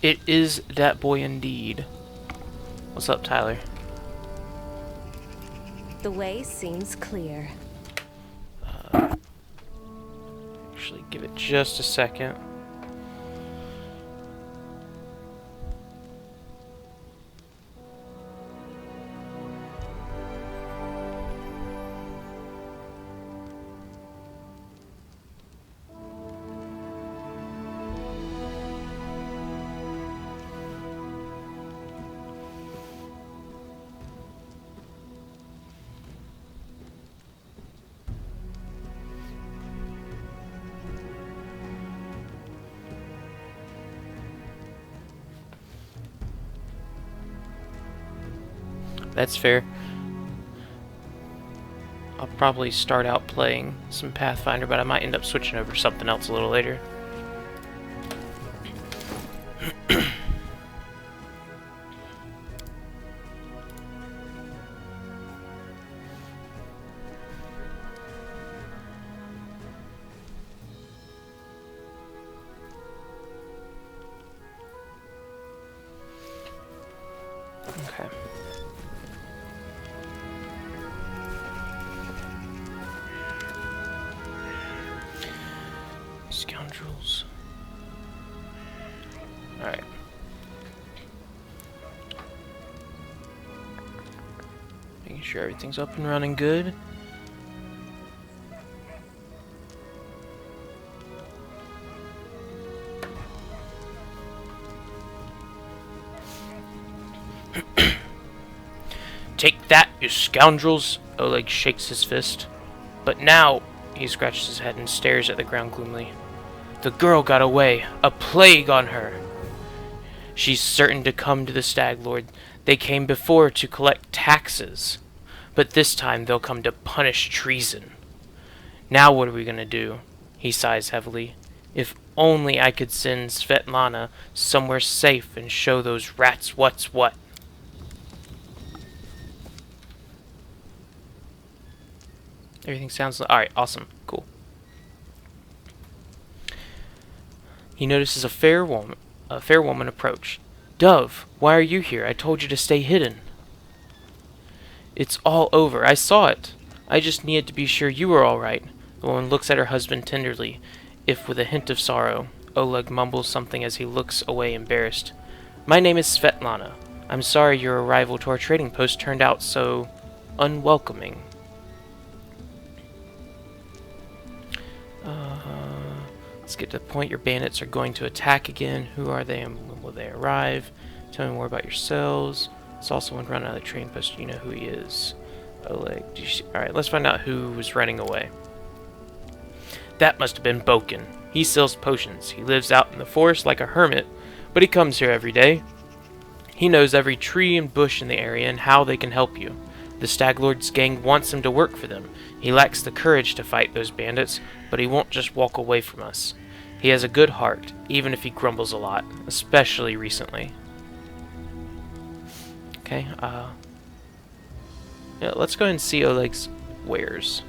It is that boy indeed. What's up, Tyler? The way seems clear. Actually, give it just a second. That's fair. I'll probably start out playing some Pathfinder, but I might end up switching over to something else a little later. Okay. Scoundrels. Alright. Making sure everything's up and running good. Take that, you scoundrels! Oleg shakes his fist. But now, he scratches his head and stares at the ground gloomily. The girl got away. A plague on her. She's certain to come to the Stag Lord. They came before to collect taxes. But this time they'll come to punish treason. Now what are we gonna do? He sighs heavily. If only I could send Svetlana somewhere safe and show those rats what's what. Everything sounds alright, awesome, cool. He notices a fair woman approach. Dove, why are you here? I told you to stay hidden. It's all over. I saw it. I just needed to be sure you were all right. The woman looks at her husband tenderly, if with a hint of sorrow. Oleg mumbles something as he looks away embarrassed. My name is Svetlana. I'm sorry your arrival to our trading post turned out so unwelcoming. Let's get to the point. Your bandits are going to attack again. Who are they and when will they arrive? Tell me more about yourselves. Saw someone run out of the train post. You know who he is. Oleg. Alright, let's find out who was running away. That must have been Boken. He sells potions. He lives out in the forest like a hermit, but he comes here every day. He knows every tree and bush in the area and how they can help you. The Stag Lord's gang wants him to work for them. He lacks the courage to fight those bandits, but he won't just walk away from us. He has a good heart, even if he grumbles a lot, especially recently. Okay, yeah, let's go ahead and see Oleg's wares.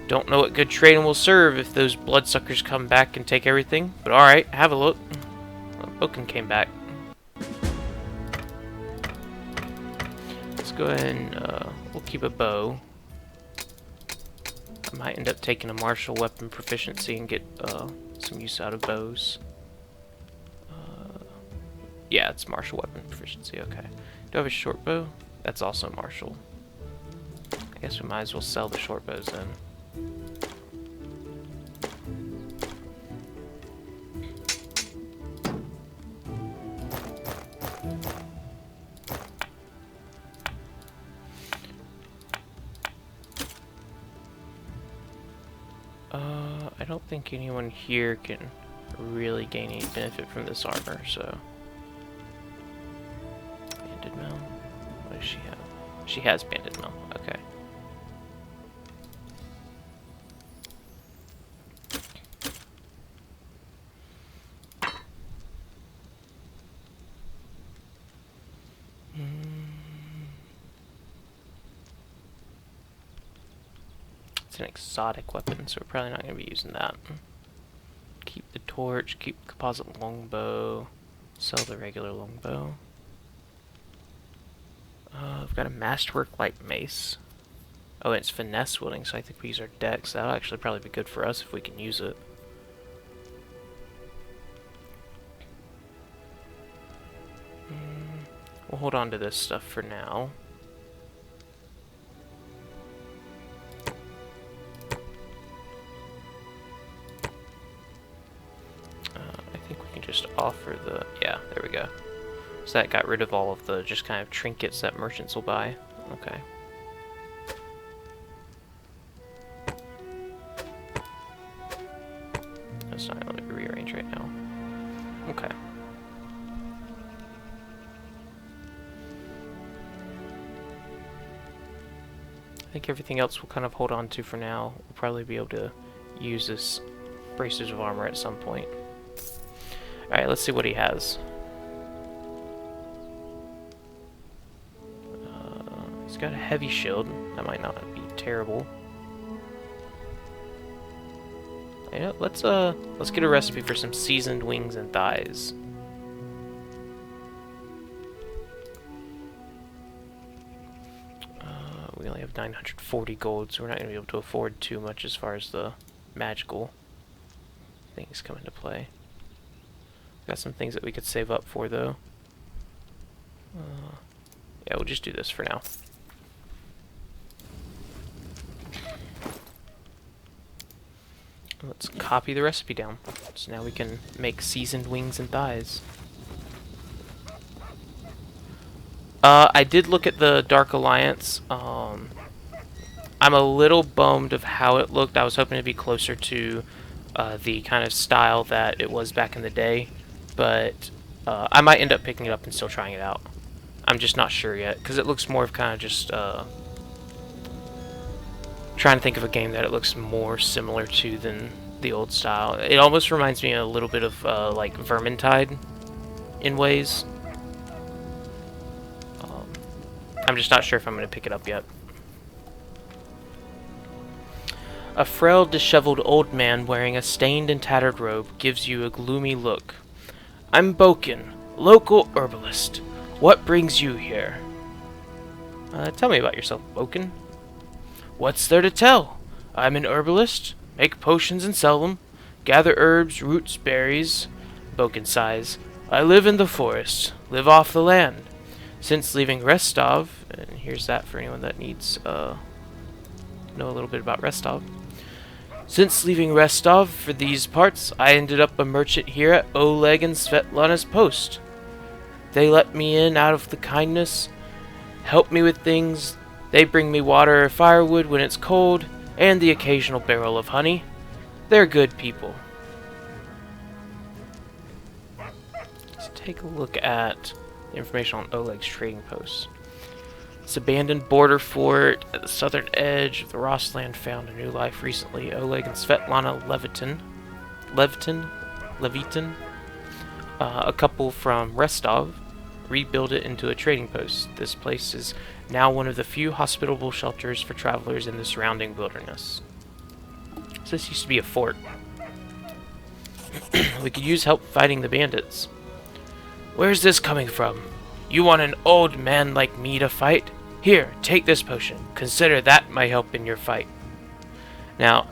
Don't know what good trading will serve if those bloodsuckers come back and take everything, but alright, have a look. Boken came back. Let's go ahead and we'll keep a bow. I might end up taking a martial weapon proficiency and get some use out of bows. Yeah, it's martial weapon proficiency, okay. Do I have a short bow? That's also martial. I guess we might as well sell the short bows then. I don't think anyone here can really gain any benefit from this armor, so... Banded Mill? What does she have? She has Banded Mill, okay. It's an exotic weapon, so we're probably not going to be using that. Keep the torch, keep composite longbow, Sell the regular longbow. I've got a masterwork light mace. Oh, and it's finesse wielding, so I think we use our dex. That'll actually probably be good for us if we can use it. We'll hold on to this stuff for now. I think we can just offer the... Yeah, there we go. So that got rid of all of the just kind of trinkets that merchants will buy. Okay. That's not going to rearrange right now. Okay. I think everything else we'll kind of hold on to for now. We'll probably be able to use this braces of armor at some point. Alright, let's see what he has. He's got a heavy shield. That might not be terrible. You know, let's get a recipe for some seasoned wings and thighs. We only have 940 gold, so we're not going to be able to afford too much as far as the magical things come into play. Got some things that we could save up for, though. Yeah, we'll just do this for now. Let's copy the recipe down. So now we can make seasoned wings and thighs. I did look at the Dark Alliance. I'm a little bummed of how it looked. I was hoping to be closer to the kind of style that it was back in the day. But I might end up picking it up and still trying it out. I'm just not sure yet, because it looks more of kind of just trying to think of a game that it looks more similar to than the old style. It almost reminds me a little bit of like Vermintide in ways. I'm just not sure if I'm going to pick it up yet. A frail, disheveled old man wearing a stained and tattered robe gives you a gloomy look. I'm Boken, local herbalist. What brings you here? Tell me about yourself, Boken. What's there to tell? I'm an herbalist, make potions and sell them, gather herbs, roots, berries. Boken sighs. I live in the forest, live off the land. Since leaving Restov, and here's that for anyone that needs know a little bit about Restov. Since leaving Restov for these parts, I ended up a merchant here at Oleg and Svetlana's post. They let me in out of the kindness, help me with things. They bring me water or firewood when it's cold, and the occasional barrel of honey. They're good people. Let's take a look at the information on Oleg's trading post. This abandoned border fort at the southern edge of the Rosland found a new life recently. Oleg and Svetlana Levitin, a couple from Rostov, rebuilt it into a trading post. This place is now one of the few hospitable shelters for travelers in the surrounding wilderness. So this used to be a fort. We could use help fighting the bandits. Where's this coming from? You want an old man like me to fight? Here, take this potion. Consider that my help in your fight. Now,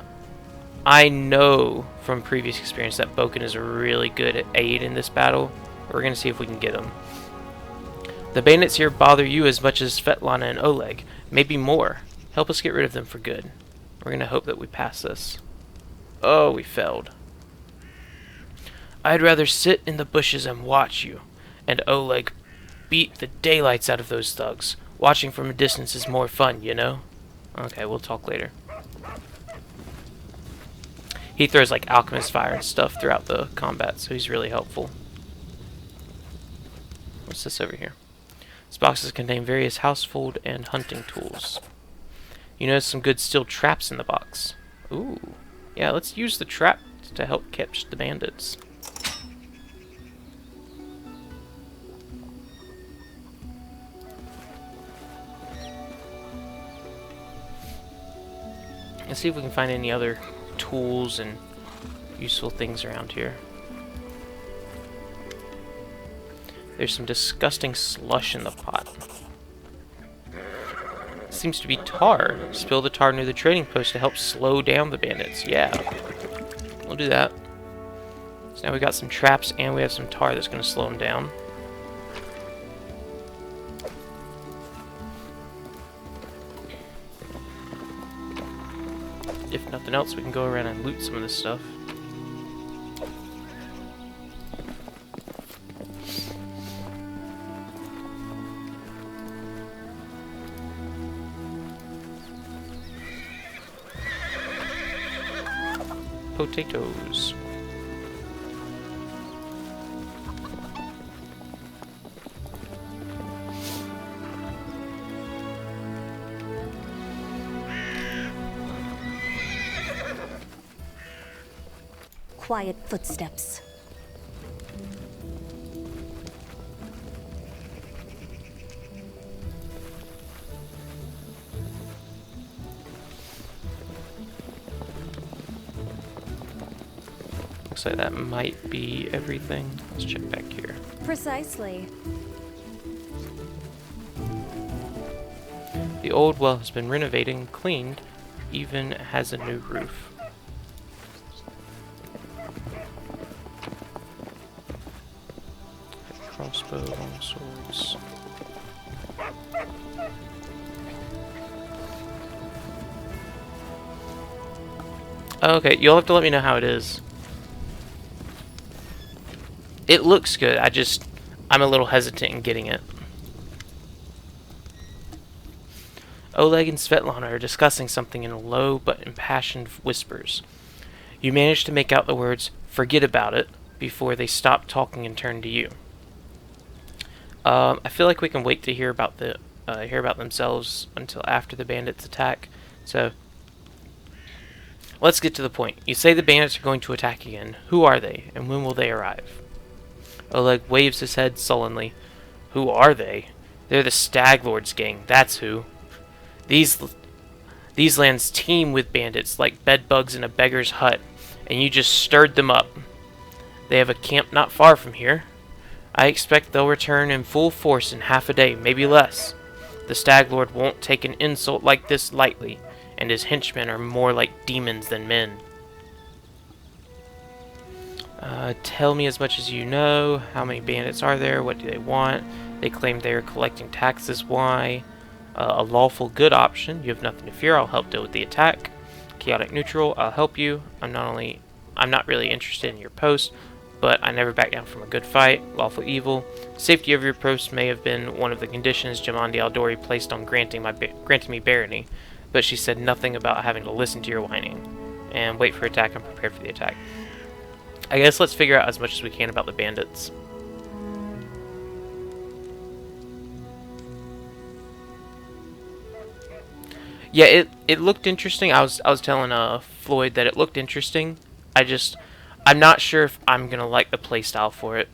I know from previous experience that Boken is really good at aid in this battle. We're going to see if we can get him. The bandits here bother you as much as Svetlana and Oleg. Maybe more. Help us get rid of them for good. We're going to hope that we pass this. Oh, we failed. I'd rather sit in the bushes and watch you. And Oleg beat the daylights out of those thugs. Watching from a distance is more fun, you know? Okay, we'll talk later. He throws like alchemist fire and stuff throughout the combat, so he's really helpful. What's this over here? These boxes contain various household and hunting tools. You notice some good steel traps in the box. Ooh. Yeah, let's use the trap to help catch the bandits. Let's see if we can find any other tools and useful things around here. There's some disgusting slush in the pot. Seems to be tar. Spill the tar near the trading post to help slow down the bandits. Yeah. We'll do that. So now we got some traps and we have some tar that's going to slow them down. If nothing else, we can go around and loot some of this stuff. Potatoes. Quiet footsteps. Looks like that might be everything. Let's check back here. Precisely. The old well has been renovated and cleaned, even has a new roof. Crossbow, long swords. Okay, you'll have to let me know how it is. It looks good, I'm a little hesitant in getting it. Oleg and Svetlana are discussing something in low but impassioned whispers. You manage to make out the words, "forget about it," before they stop talking and turn to you. I feel like we can wait to hear about themselves until after the bandits attack. So, let's get to the point. You say the bandits are going to attack again. Who are they, and when will they arrive? Oleg waves his head sullenly. Who are they? They're the Stag Lord's gang, that's who. These lands teem with bandits like bedbugs in a beggar's hut, and you just stirred them up. They have a camp not far from here. I expect they'll return in full force in half a day, maybe less. The Stag Lord won't take an insult like this lightly, and his henchmen are more like demons than men. Tell me as much as you know. How many bandits are there? What do they want? They claim they are collecting taxes. Why? A lawful good option. You have nothing to fear. I'll help deal with the attack. Chaotic neutral. I'll help you. I'm not really interested in your post, but I never back down from a good fight. Lawful evil. Safety of your post may have been one of the conditions Jamandi Aldori placed on granting me barony, but she said nothing about having to listen to your whining. And wait for attack. I'm prepared for the attack. I guess let's figure out as much as we can about the bandits. Yeah, it looked interesting. I was telling Floyd that it looked interesting. I'm not sure if I'm gonna like the playstyle for it.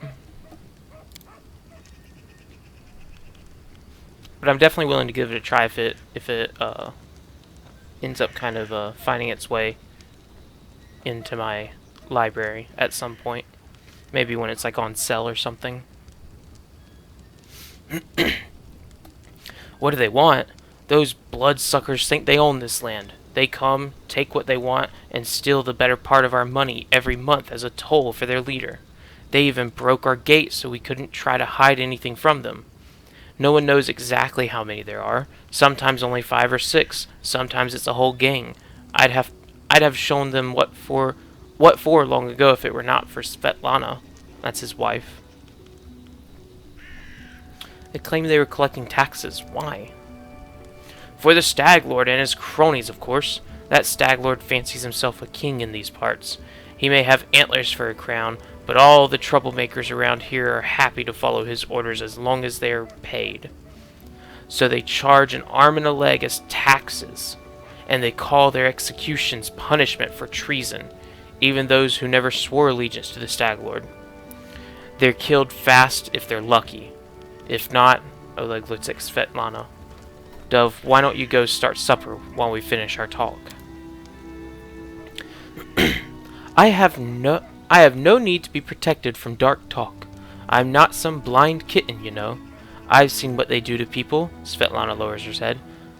But I'm definitely willing to give it a try if it ends up kind of finding its way into my library at some point. Maybe when it's like on sale or something. What do they want? Those bloodsuckers think they own this land. They come, take what they want, and steal the better part of our money every month as a toll for their leader. They even broke our gate so we couldn't try to hide anything from them. No one knows exactly how many there are. Sometimes only 5 or 6. Sometimes it's a whole gang. I'd have shown them what for long ago if it were not for Svetlana. That's his wife. They claimed they were collecting taxes. Why? For the Stag Lord and his cronies, of course. That Stag Lord fancies himself a king in these parts. He may have antlers for a crown, but all the troublemakers around here are happy to follow his orders as long as they are paid. So they charge an arm and a leg as taxes, and they call their executions punishment for treason, even those who never swore allegiance to the Stag Lord. They're killed fast if they're lucky. If not, Oleg looks at Svetlana. Dove, why don't you go start supper while we finish our talk? I have no need to be protected from dark talk. I'm not some blind kitten, you know. I've seen what they do to people. Svetlana lowers her head.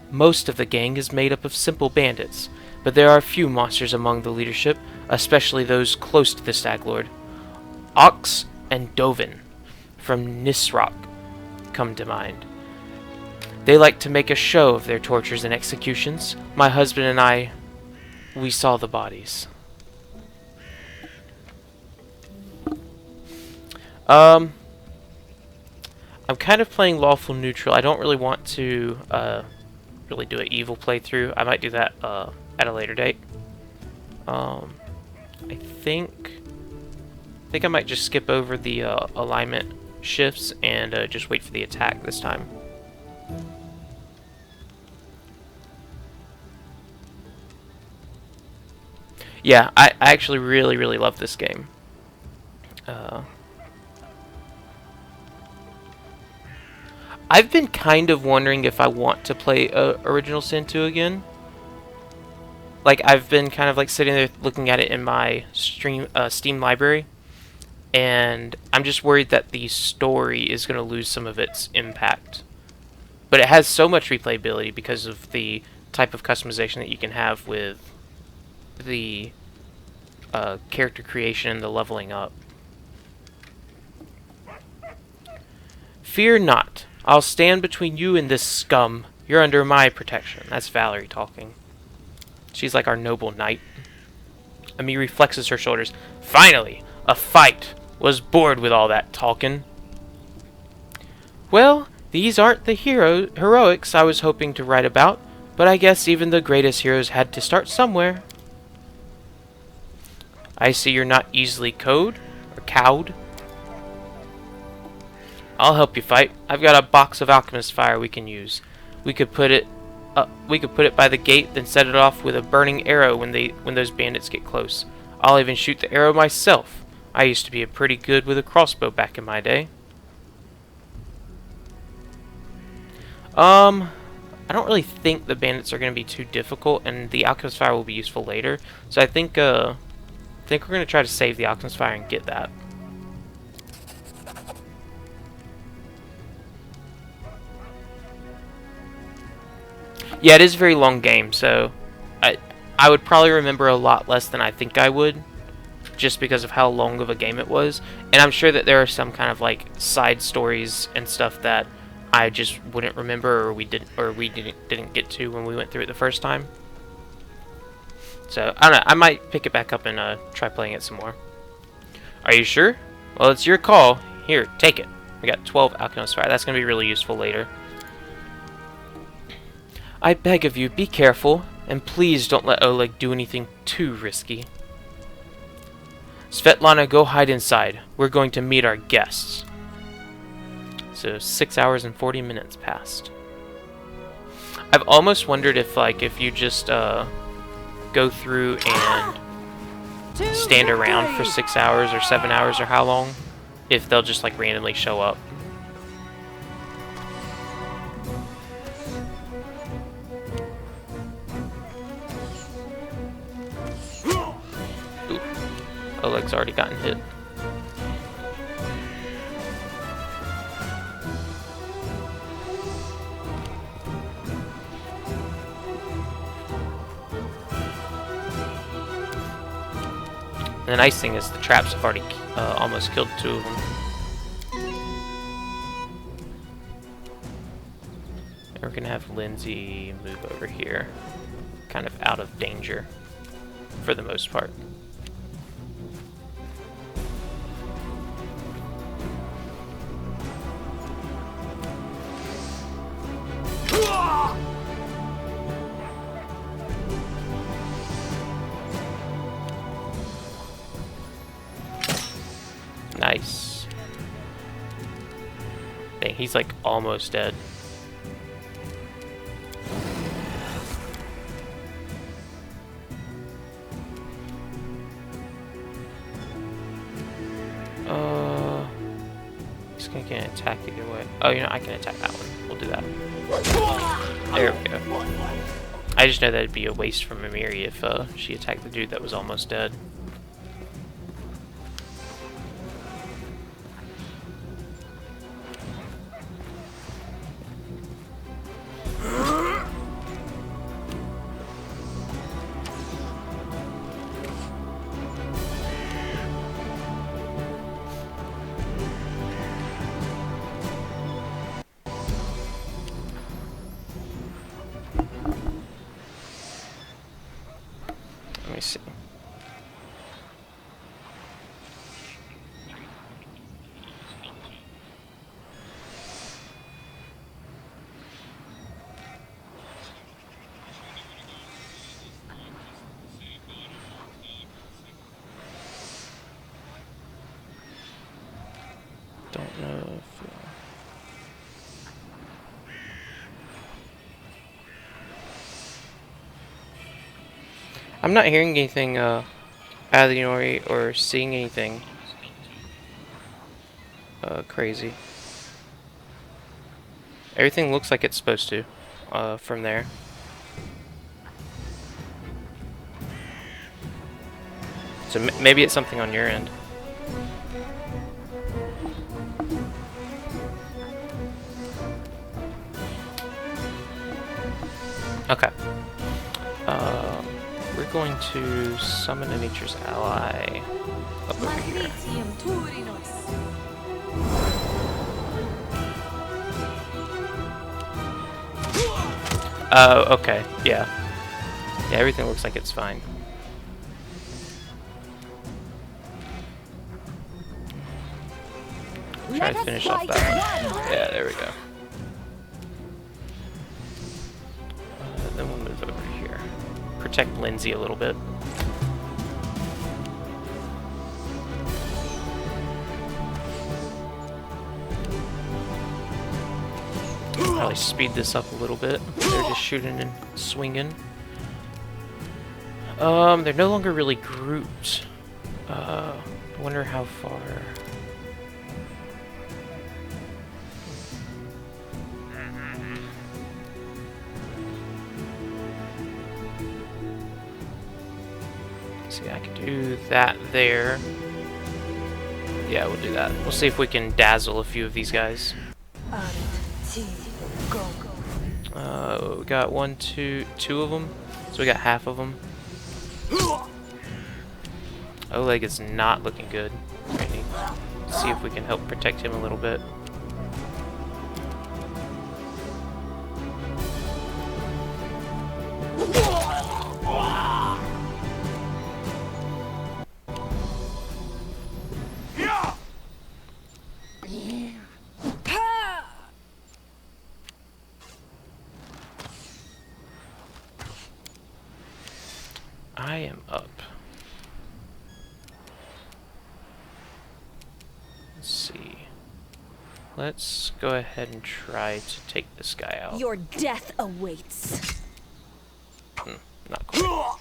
Most of the gang is made up of simple bandits, but there are a few monsters among the leadership, especially those close to the Stag Lord. Ox and Dovin from Nisrock come to mind. They like to make a show of their tortures and executions. My husband and I, we saw the bodies. I'm kind of playing lawful neutral. I don't really want to really do an evil playthrough. I might do that at a later date. I think I might just skip over the alignment shifts and just wait for the attack this time. Yeah, I actually really love this game. I've been kind of wondering if I want to play Original Sin 2 again. Like, I've been kind of like sitting there looking at it in my Steam library, and I'm just worried that the story is going to lose some of its impact. But it has so much replayability because of the type of customization that you can have with the character creation and the leveling up. Fear not. I'll stand between you and this scum. You're under my protection. That's Valerie talking. She's like our noble knight. Amiri flexes her shoulders. Finally, a fight. Was bored with all that talking. Well, these aren't the heroics I was hoping to write about, but I guess even the greatest heroes had to start somewhere. I see you're not easily cowed. I'll help you fight. I've got a box of alchemist fire we can use. We could put it by the gate, then set it off with a burning arrow when those bandits get close. I'll even shoot the arrow myself. I used to be pretty good with a crossbow back in my day. I don't really think the bandits are going to be too difficult, and the alchemist fire will be useful later. So I think we're going to try to save the alchemist fire and get that. Yeah, it is a very long game, so I would probably remember a lot less than I think I would, just because of how long of a game it was. And I'm sure that there are some kind of like side stories and stuff that I just wouldn't remember, or we didn't get to when we went through it the first time. So I don't know. I might pick it back up and try playing it some more. Are you sure? Well, it's your call. Here, take it. We got 12 alchemist fire. That's gonna be really useful later. I beg of you, be careful, and please don't let Oleg do anything too risky. Svetlana, go hide inside. We're going to meet our guests. So 6 hours and 40 minutes passed. I've almost wondered if you just go through and stand around for 6 hours or 7 hours or how long, if they'll just like randomly show up. Oleg's already gotten hit. And the nice thing is the traps have already almost killed 2 of them. And we're going to have Lindsay move over here, kind of out of danger for the most part. Nice. Dang, he's like almost dead. He's gonna get an attack either way. Oh, you know, I can attack that one. We'll do that. There we go. I just know that it'd be a waste from Amiri if she attacked the dude that was almost dead. me see. Don't know if... I'm not hearing anything out of the ordinary or seeing anything crazy. Everything looks like it's supposed to from there. So maybe it's something on your end. Okay. We're going to summon a nature's ally up over here. Oh, okay. Yeah. Yeah, everything looks like it's fine. Try to finish off that one. Yeah, there we go. Then we'll move over here. Protect Lindsay a little bit. Probably speed this up a little bit. They're just shooting and swinging. They're no longer really grouped. I wonder how far. See, I can do that there. Yeah, we'll do that. We'll see if we can dazzle a few of these guys. We got two of them. So we got half of them. Oleg is not looking good. Right, need to see if we can help protect him a little bit. I am up. Let's see. Let's go ahead and try to take this guy out. Your death awaits. Not quite.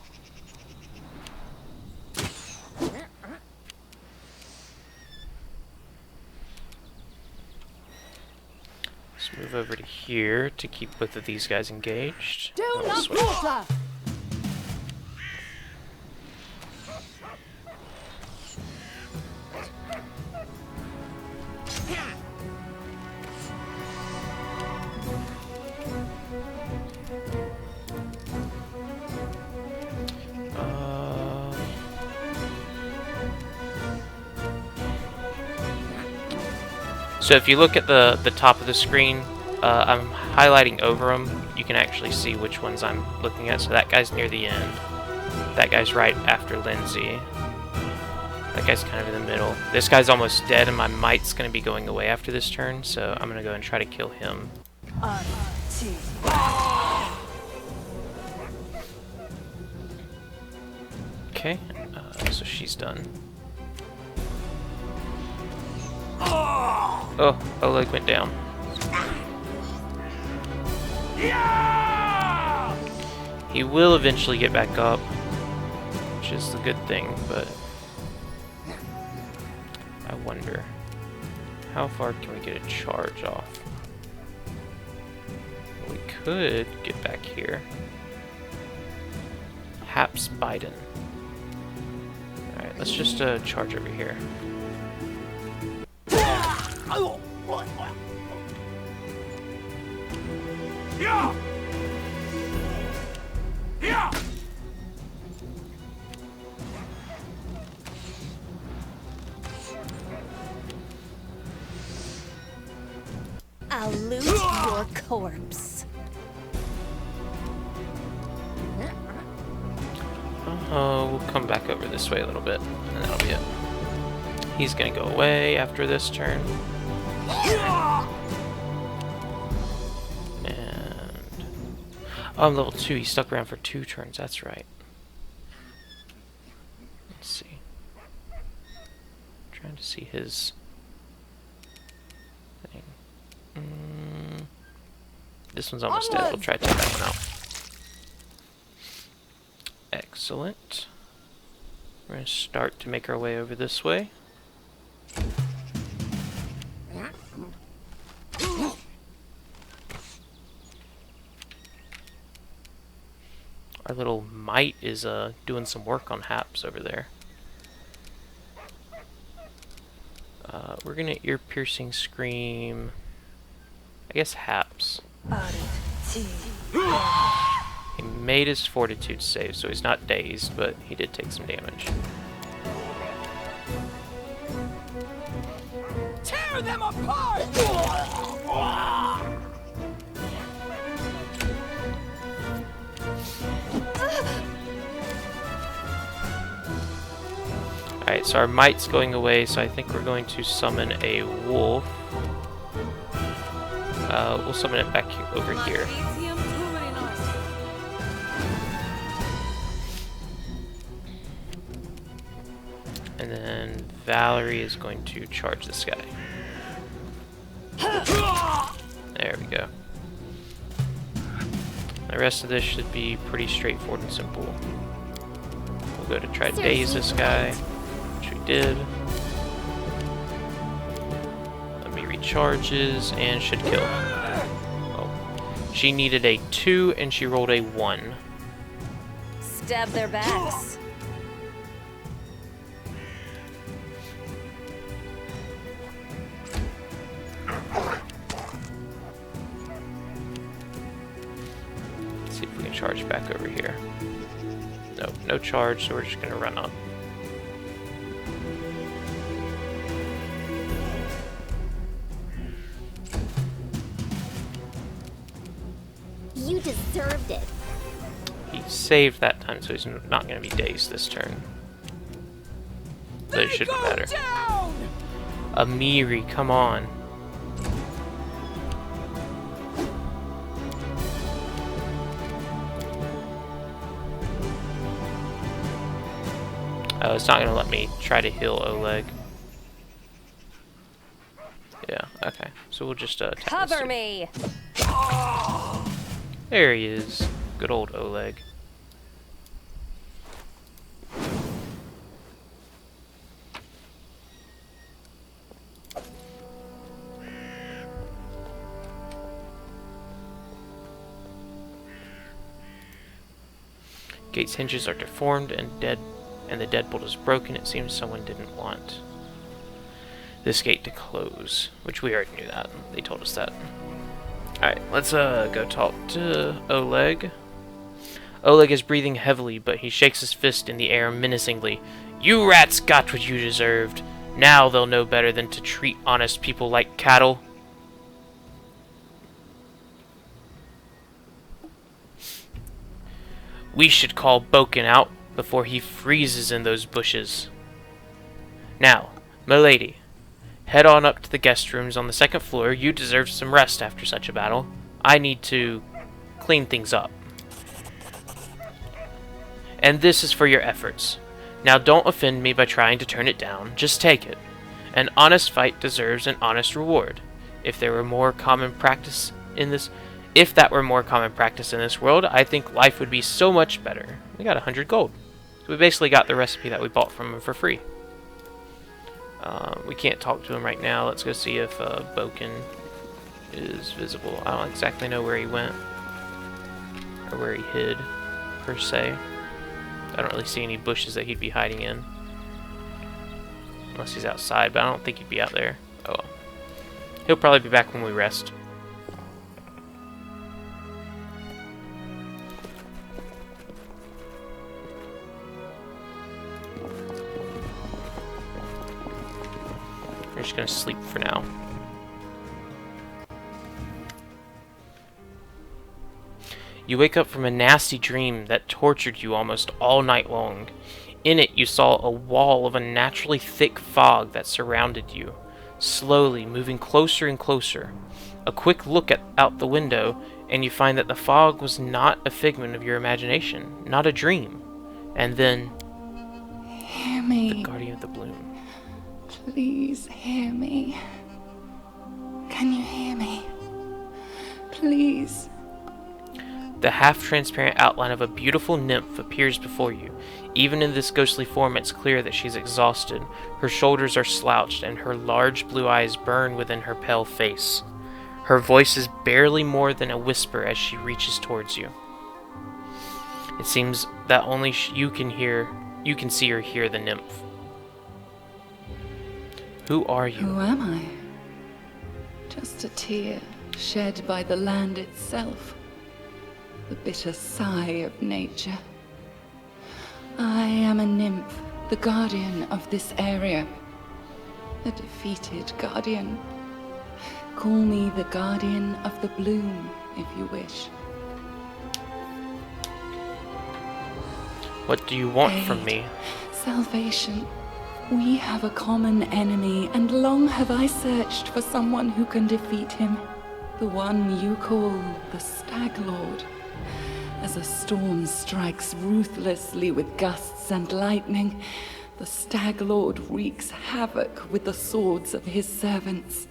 Let's move over to here to keep both of these guys engaged. Do not water. So if you look at the top of the screen, I'm highlighting over them. You can actually see which ones I'm looking at. So that guy's near the end. That guy's right after Lindsay. That guy's kind of in the middle. This guy's almost dead, and my might's going to be going away after this turn, so I'm going to go and try to kill him. Okay, so she's done. Oh, Oleg went down. He will eventually get back up, which is the good thing, but I wonder, how far can we get a charge off? We could get back here. Haps Biden. Alright, let's just charge over here. Yeah! Yeah! I'll loot your corpse. We'll come back over this way a little bit, and that'll be it. He's gonna go away after this turn. And... oh, I'm level 2. He stuck around for 2 turns. That's right. Let's see. Trying to see his thing. This one's almost dead. We'll try to take that one out. Excellent. We're going to start to make our way over this way. Our little mite is doing some work on Haps over there. We're going to ear-piercing scream, I guess Haps. He made his fortitude save, so he's not dazed, but he did take some damage. Tear them apart! Alright, so our mite's going away, so I think we're going to summon a wolf. We'll summon it back over here. And then Valerie is going to charge this guy. There we go. The rest of this should be pretty straightforward and simple. We'll go to try to daze this guy, which we did. Let me recharges and should kill. Oh. She needed a 2 and she rolled a 1. Stab their backs. Let's see if we can charge back over here. Nope, no charge, so we're just gonna run up. You deserved it. He saved that time, so he's not going to be dazed this turn. So it shouldn't matter. Amiri, come on. Oh, it's not going to let me try to heal Oleg. Yeah, okay. So we'll just Cover me. There he is. Good old Oleg. Gate's hinges are deformed and the deadbolt is broken. It seems someone didn't want this gate to close, which we already knew that. They told us that. Alright, let's go talk to Oleg. Oleg is breathing heavily, but he shakes his fist in the air menacingly. You rats got what you deserved. Now they'll know better than to treat honest people like cattle. We should call Boken out before he freezes in those bushes. Now, milady, head on up to the guest rooms on the 2nd floor. You deserve some rest after such a battle. I need to clean things up. And this is for your efforts. Now don't offend me by trying to turn it down. Just take it. An honest fight deserves an honest reward. If that were more common practice in this world, I think life would be so much better. We got 100 gold. So we basically got the recipe that we bought from him for free. We can't talk to him right now. Let's go see if Boken is visible. I don't exactly know where he went or where he hid, per se. I don't really see any bushes that he'd be hiding in. Unless he's outside, but I don't think he'd be out there. Oh well. He'll probably be back when we rest. We're just gonna sleep for now. You wake up from a nasty dream that tortured you almost all night long. In it, you saw a wall of unnaturally thick fog that surrounded you, slowly moving closer and closer. A quick look out the window, and you find that the fog was not a figment of your imagination, not a dream. And then, Hear me. the Guardian of the Bloom. Please hear me. Can you hear me? Please. The half-transparent outline of a beautiful nymph appears before you. Even in this ghostly form, it's clear that she's exhausted. Her shoulders are slouched, and her large blue eyes burn within her pale face. Her voice is barely more than a whisper as she reaches towards you. It seems that only you can see or hear the nymph. Who are you? Who am I? Just a tear shed by the land itself. The bitter sigh of nature. I am a nymph, the guardian of this area. A defeated guardian. Call me the Guardian of the Bloom, if you wish. What do you want from me? Salvation. We have a common enemy, and long have I searched for someone who can defeat him. The one you call the Stag Lord. As a storm strikes ruthlessly with gusts and lightning, the Stag Lord wreaks havoc with the swords of his servants.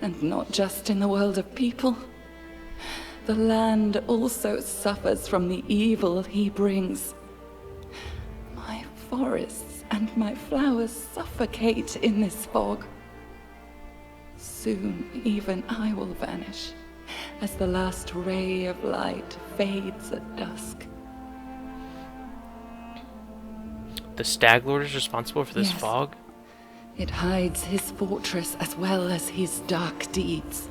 And not just in the world of people. The land also suffers from the evil he brings. My forests and my flowers suffocate in this fog. Soon even I will vanish, as the last ray of light fades at dusk. The Stag Lord is responsible for this Yes. fog? It hides his fortress as well as his dark deeds.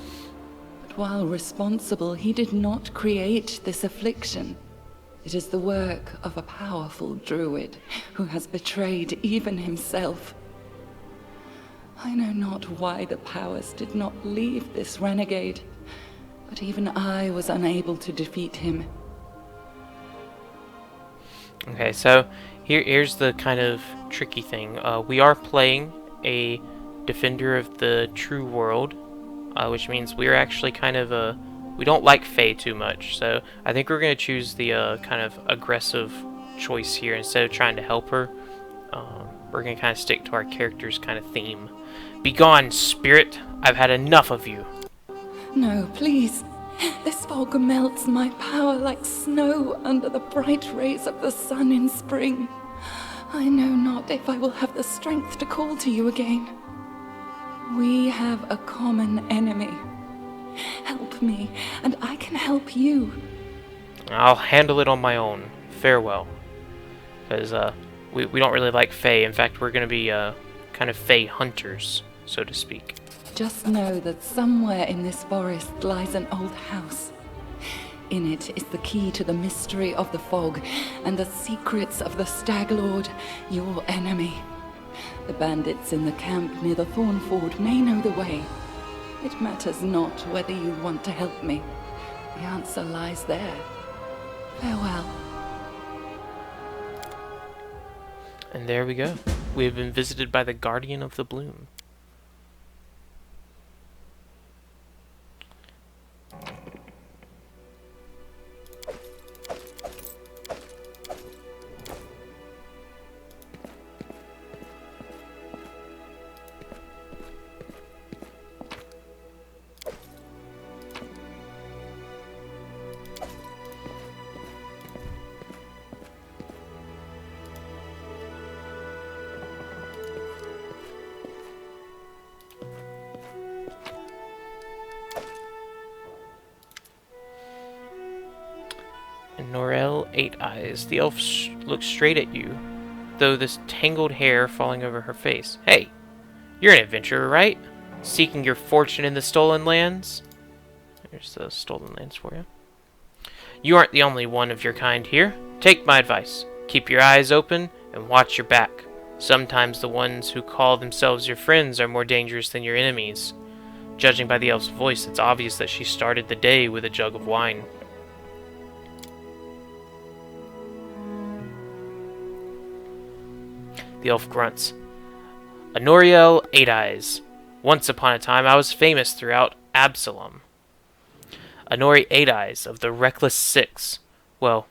But while responsible, he did not create this affliction. It is the work of a powerful druid who has betrayed even himself. I know not why the powers did not leave this renegade, but even I was unable to defeat him. Okay, so here's the kind of tricky thing. We are playing a defender of the true world, which means we're actually kind of we don't like Fae too much, so I think we're going to choose the kind of aggressive choice here instead of trying to help her. We're going to kind of stick to our character's kind of theme. Begone, spirit! I've had enough of you. No, please. This fog melts my power like snow under the bright rays of the sun in spring. I know not if I will have the strength to call to you again. We have a common enemy. Help me, and I can help you. I'll handle it on my own. Farewell. Because we don't really like Fae. In fact, we're going to be kind of Fae hunters, so to speak. Just know that somewhere in this forest lies an old house. In it is the key to the mystery of the fog and the secrets of the Stag Lord, your enemy. The bandits in the camp near the Thornford may know the way. It matters not whether you want to help me. The answer lies there. Farewell. And there we go. We have been visited by the Guardian of the Bloom. And Norel, Eight Eyes. The elf looks straight at you, though this tangled hair falling over her face. Hey, you're an adventurer, right? Seeking your fortune in the Stolen Lands? There's the Stolen Lands for you. You aren't the only one of your kind here. Take my advice. Keep your eyes open and watch your back. Sometimes the ones who call themselves your friends are more dangerous than your enemies. Judging by the elf's voice, it's obvious that she started the day with a jug of wine. The elf grunts. Honoriel Eight Eyes. Once upon a time, I was famous throughout Absalom. Honori Eight Eyes of the Reckless Six. Well,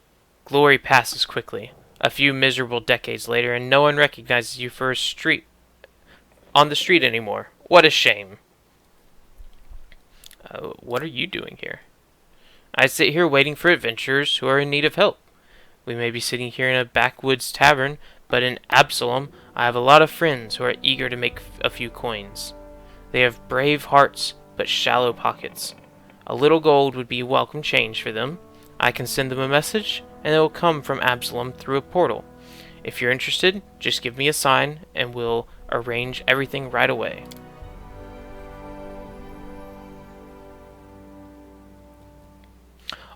glory passes quickly. A few miserable decades later, and no one recognizes you on the street anymore. What a shame. What are you doing here? I sit here waiting for adventurers who are in need of help. We may be sitting here in a backwoods tavern, but in Absalom, I have a lot of friends who are eager to make a few coins. They have brave hearts, but shallow pockets. A little gold would be welcome change for them. I can send them a message, and it will come from Absalom through a portal. If you're interested, just give me a sign, and we'll arrange everything right away.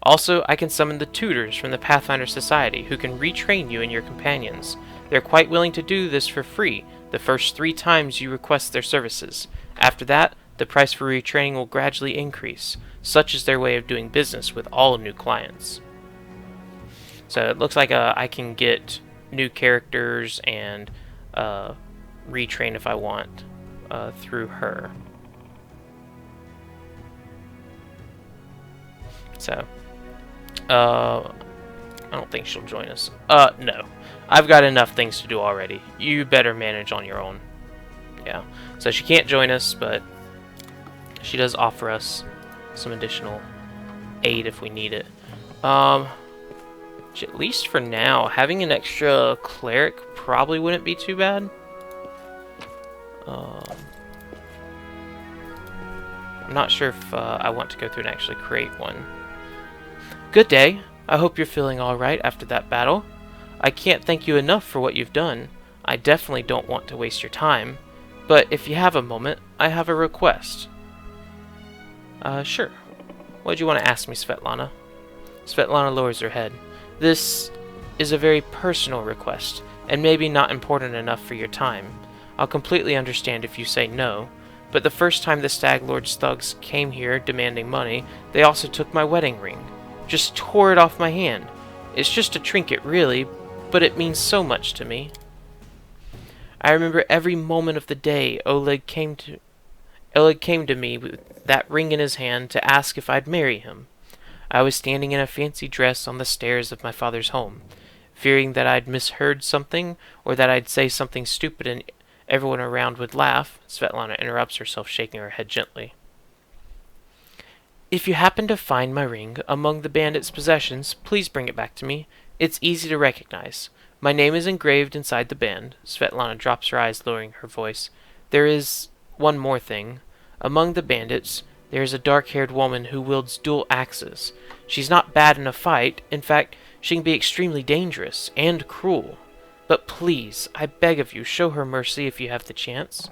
Also, I can summon the tutors from the Pathfinder Society who can retrain you and your companions. They're quite willing to do this for free the first 3 times you request their services. After that, the price for retraining will gradually increase. Such is their way of doing business with all new clients. So it looks like I can get new characters and retrain if I want through her. So, I don't think she'll join us. No. I've got enough things to do already. You better manage on your own. Yeah. So she can't join us, but she does offer us some additional aid if we need it. At least for now, having an extra cleric probably wouldn't be too bad. I'm not sure if I want to go through and actually create one. Good day. I hope you're feeling alright after that battle. I can't thank you enough for what you've done. I definitely don't want to waste your time. But if you have a moment, I have a request. Sure. What do you want to ask me, Svetlana? Svetlana lowers her head. This is a very personal request, and maybe not important enough for your time. I'll completely understand if you say no, but the first time the Stag Lord's thugs came here demanding money, they also took my wedding ring. Just tore it off my hand. It's just a trinket, really, but it means so much to me. I remember every moment of the day Oleg came to me with that ring in his hand to ask if I'd marry him. I was standing in a fancy dress on the stairs of my father's home, fearing that I'd misheard something or that I'd say something stupid and everyone around would laugh. Svetlana interrupts herself, shaking her head gently. If you happen to find my ring among the bandits' possessions, please bring it back to me. It's easy to recognize. My name is engraved inside the band. Svetlana drops her eyes, lowering her voice. There is one more thing. Among the bandits, there is a dark-haired woman who wields dual axes. She's not bad in a fight. In fact, she can be extremely dangerous and cruel. But please, I beg of you, show her mercy if you have the chance.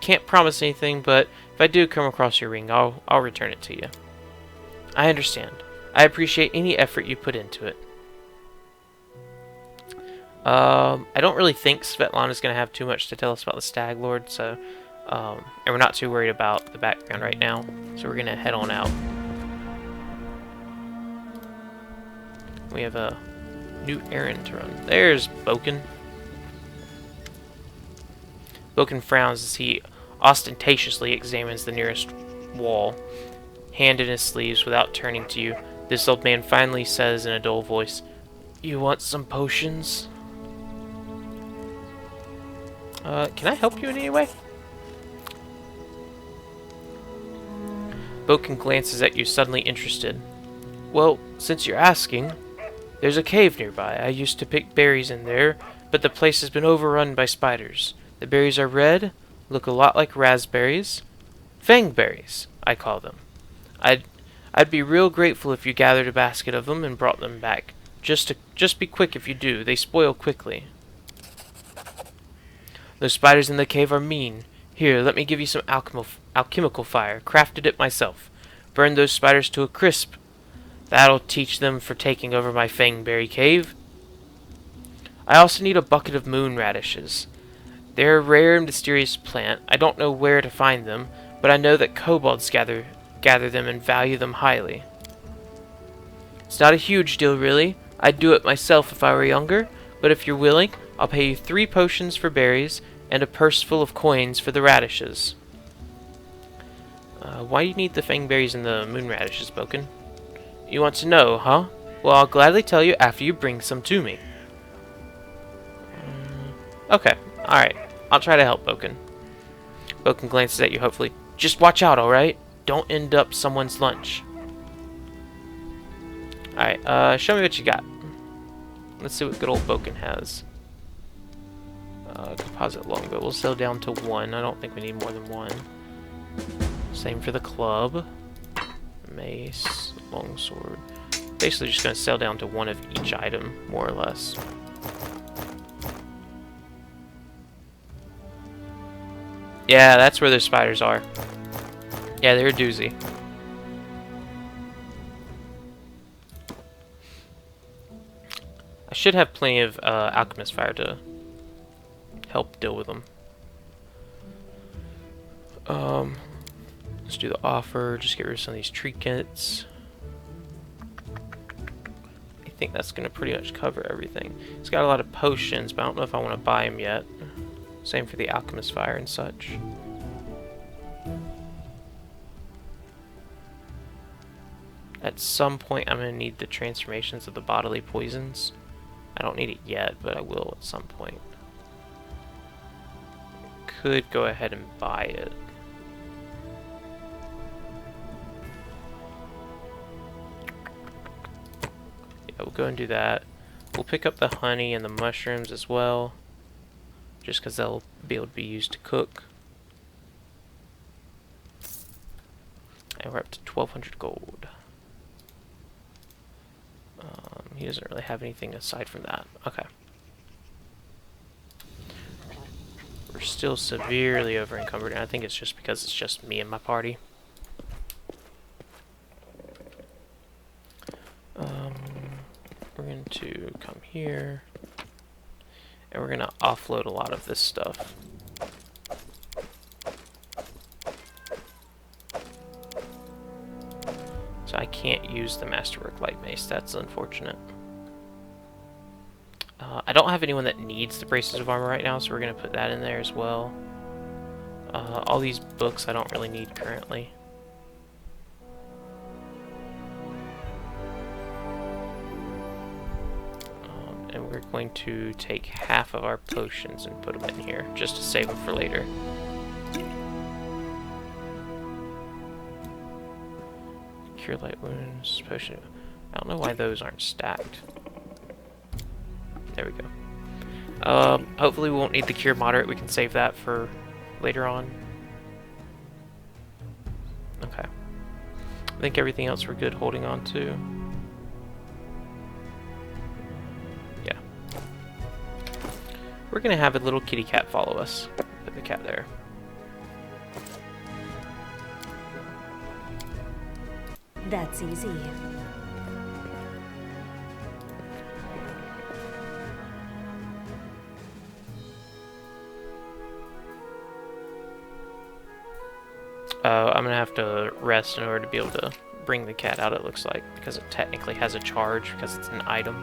Can't promise anything, but if I do come across your ring, I'll return it to you. I understand. I appreciate any effort you put into it. I don't really think Svetlana's going to have too much to tell us about the Stag Lord, so, and we're not too worried about the background right now, so we're going to head on out. We have a new errand to run. There's Boken. Boken frowns as he ostentatiously examines the nearest wall, hand in his sleeves without turning to you. This old man finally says in a dull voice, "You want some potions?" Can I help you in any way? Boken glances at you, suddenly interested. Well, since you're asking, there's a cave nearby. I used to pick berries in there, but the place has been overrun by spiders. The berries are red, look a lot like raspberries. Fangberries, I call them. I'd be real grateful if you gathered a basket of them and brought them back. Just be quick if you do. They spoil quickly. Those spiders in the cave are mean. Here, let me give you some alchemical fire. Crafted it myself. Burn those spiders to a crisp. That'll teach them for taking over my Fangberry cave. I also need a bucket of moon radishes. They're a rare and mysterious plant. I don't know where to find them, but I know that kobolds gather them and value them highly. It's not a huge deal, really. I'd do it myself if I were younger, but if you're willing, I'll pay you 3 potions for berries and a purse full of coins for the radishes. Why do you need the fangberries and the moon radishes, Boken? You want to know, huh? Well, I'll gladly tell you after you bring some to me. Okay, alright. I'll try to help Boken. Boken glances at you hopefully. Just watch out, alright? Don't end up someone's lunch. Alright, show me what you got. Let's see what good old Boken has. Composite longbow. We'll sell down to 1. I don't think we need more than 1. Same for the club. Mace, longsword. Basically just going to sell down to 1 of each item, more or less. Yeah, that's where the spiders are. Yeah, they're a doozy. I should have plenty of alchemist fire to help deal with them. Let's do the offer. Just get rid of some of these trinkets. I think that's going to pretty much cover everything. It's got a lot of potions, but I don't know if I want to buy them yet. Same for the alchemist fire and such. At some point, I'm going to need the transformations of the bodily poisons. I don't need it yet, but I will at some point. Could go ahead and buy it. Yeah, we'll go and do that. We'll pick up the honey and the mushrooms as well, just because they'll be able to be used to cook. And we're up to 1,200 gold. He doesn't really have anything aside from that. Okay. We're still severely over encumbered, and I think it's just because it's just me and my party. We're going to come here, and we're going to offload a lot of this stuff. So I can't use the Masterwork Light Mace. That's unfortunate. I don't have anyone that needs the Braces of Armor right now, so we're going to put that in there as well. All these books I don't really need currently. And we're going to take half of our potions and put them in here, just to save them for later. Cure light wounds, potion. I don't know why those aren't stacked. There we go. Hopefully we won't need the cure moderate. We can save that for later on. Okay. I think everything else we're good holding on to. Yeah. We're gonna have a little kitty cat follow us. Put the cat there. That's easy. I'm gonna have to rest in order to be able to bring the cat out, it looks like, because it technically has a charge, because it's an item.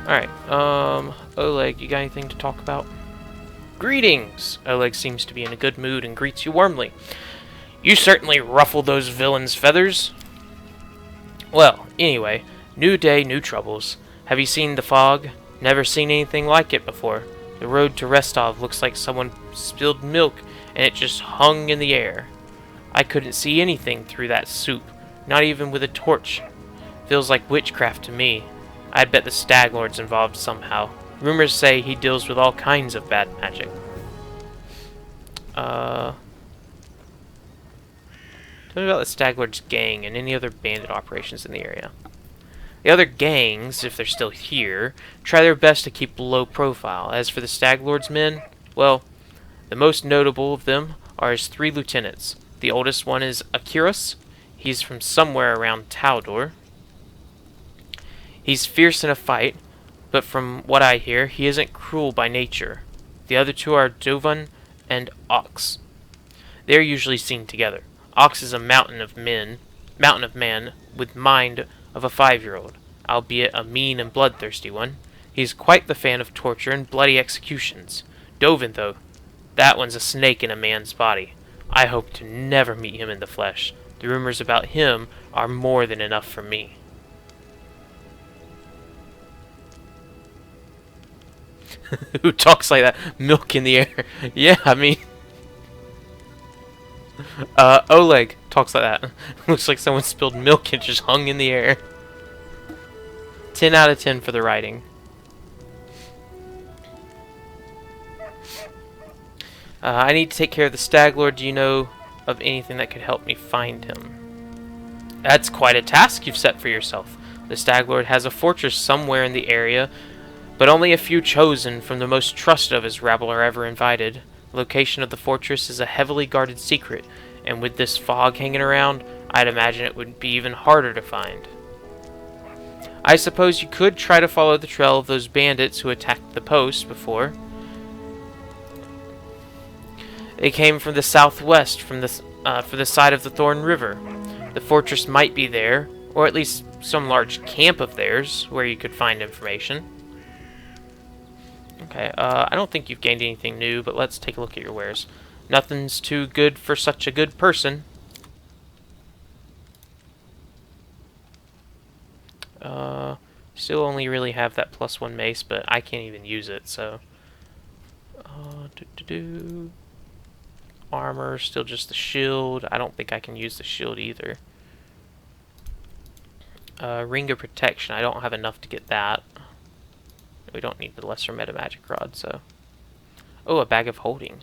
Alright, Oleg, you got anything to talk about? Greetings! Oleg seems to be in a good mood and greets you warmly. You certainly ruffled those villains' feathers. Well, anyway, new day, new troubles. Have you seen the fog? Never seen anything like it before. The road to Restov looks like someone spilled milk and it just hung in the air. I couldn't see anything through that soup, not even with a torch. Feels like witchcraft to me. I'd bet the Stag Lord's involved somehow. Rumors say he deals with all kinds of bad magic. Tell me about the Stag Lord's gang and any other bandit operations in the area. The other gangs, if they're still here, try their best to keep low profile. As for the Stag Lord's men, well, the most notable of them are his 3 lieutenants. The oldest one is Akiros. He's from somewhere around Taldor. He's fierce in a fight, but from what I hear, he isn't cruel by nature. The other 2 are Dovan and Ox. They're usually seen together. Ox is a mountain of men, mountain of man with mind of a 5-year-old, albeit a mean and bloodthirsty one. He's quite the fan of torture and bloody executions. Dovin, though, that one's a snake in a man's body. I hope to never meet him in the flesh. The rumors about him are more than enough for me. Who talks like that? Milk in the air. Yeah, I mean... Oleg talks like that. Looks like someone spilled milk and just hung in the air. 10 out of 10 for the writing. I need to take care of the Stag Lord. Do you know of anything that could help me find him? That's quite a task you've set for yourself. The Stag Lord has a fortress somewhere in the area, but only a few chosen from the most trusted of his rabble are ever invited. The location of the fortress is a heavily guarded secret, and with this fog hanging around, I'd imagine it would be even harder to find. I suppose you could try to follow the trail of those bandits who attacked the post before. They came from the southwest, from the side of the Thorn River. The fortress might be there, or at least some large camp of theirs, where you could find information. Okay, I don't think you've gained anything new, but let's take a look at your wares. Nothing's too good for such a good person. Still only really have that +1 mace, but I can't even use it, so... Armor, still just the shield. I don't think I can use the shield either. Ring of Protection, I don't have enough to get that. We don't need the Lesser Meta Magic Rod, so... Oh, a Bag of Holding.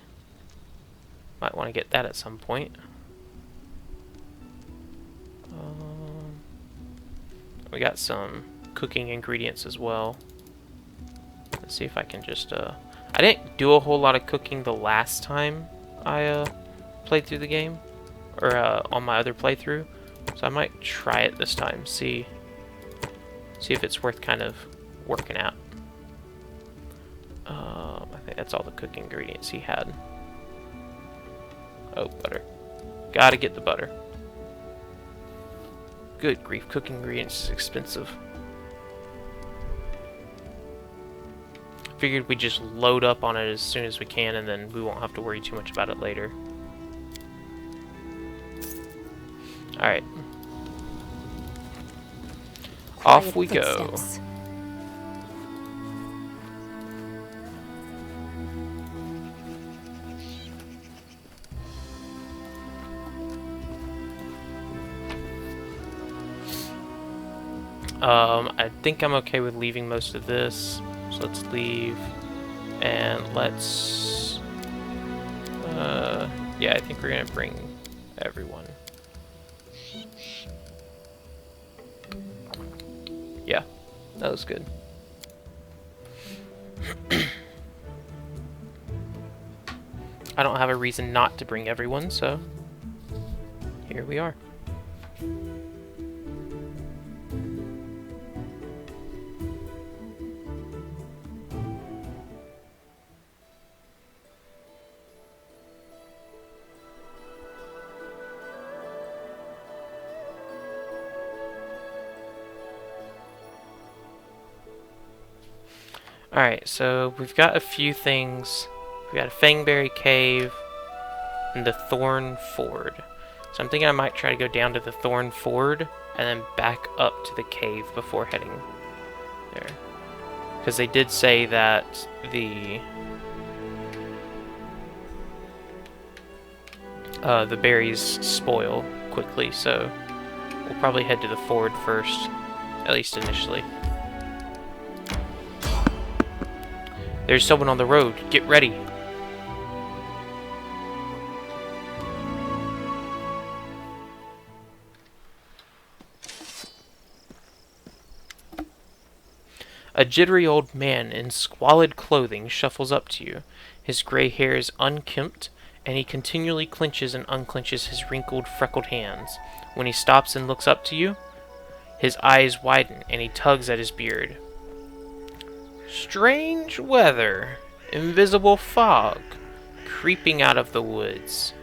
Might want to get that at some point. We got some cooking ingredients as well. Let's see if I can just... I didn't do a whole lot of cooking the last time I played through the game. Or on my other playthrough. So I might try it this time. See if it's worth kind of working out. I think that's all the cooking ingredients he had. Oh, butter. Gotta get the butter. Good grief, cooking ingredients is expensive. Figured we'd just load up on it as soon as we can, and then we won't have to worry too much about it later. Alright. Off we go. I think I'm okay with leaving most of this, so let's leave, and let's, yeah, I think we're gonna bring everyone. Yeah, that was good. I don't have a reason not to bring everyone, so here we are. Alright, so we've got a few things. We've got a Fangberry Cave and the Thorn Ford. So I'm thinking I might try to go down to the Thorn Ford and then back up to the cave before heading there. Because they did say that the berries spoil quickly, so we'll probably head to the Ford first, at least initially. There's someone on the road. Get ready. A jittery old man in squalid clothing shuffles up to you. His gray hair is unkempt, and he continually clenches and unclenches his wrinkled, freckled hands. When he stops and looks up to you, his eyes widen, and he tugs at his beard. Strange weather, invisible fog, creeping out of the woods.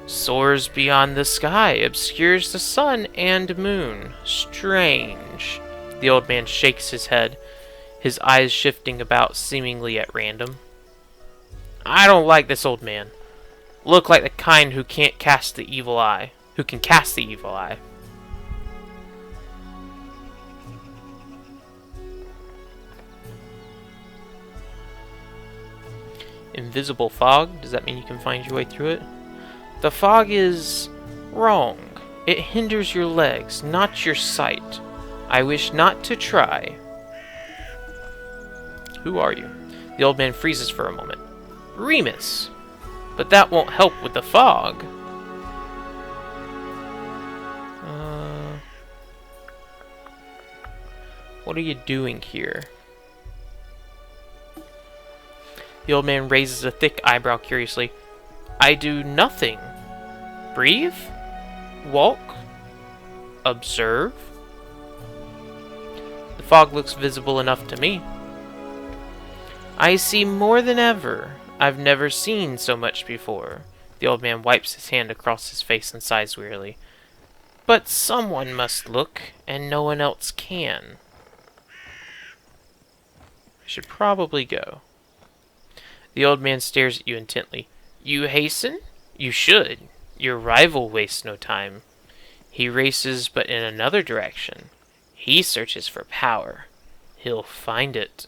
Soars beyond the sky, obscures the sun and moon. Strange. The old man shakes his head, his eyes shifting about seemingly at random. I don't like this old man. Look like the kind who can't cast the evil eye. Who can cast the evil eye. Invisible fog? Does that mean you can find your way through it? The fog is wrong. It hinders your legs, not your sight. I wish not to try. Who are you? The old man freezes for a moment. Remus! But that won't help with the fog. What are you doing here? The old man raises a thick eyebrow curiously. I do nothing. Breathe? Walk? Observe? The fog looks visible enough to me. I see more than ever. I've never seen so much before. The old man wipes his hand across his face and sighs wearily. But someone must look, and no one else can. I should probably go. The old man stares at you intently. You hasten? You should. Your rival wastes no time. He races, but in another direction. He searches for power. He'll find it.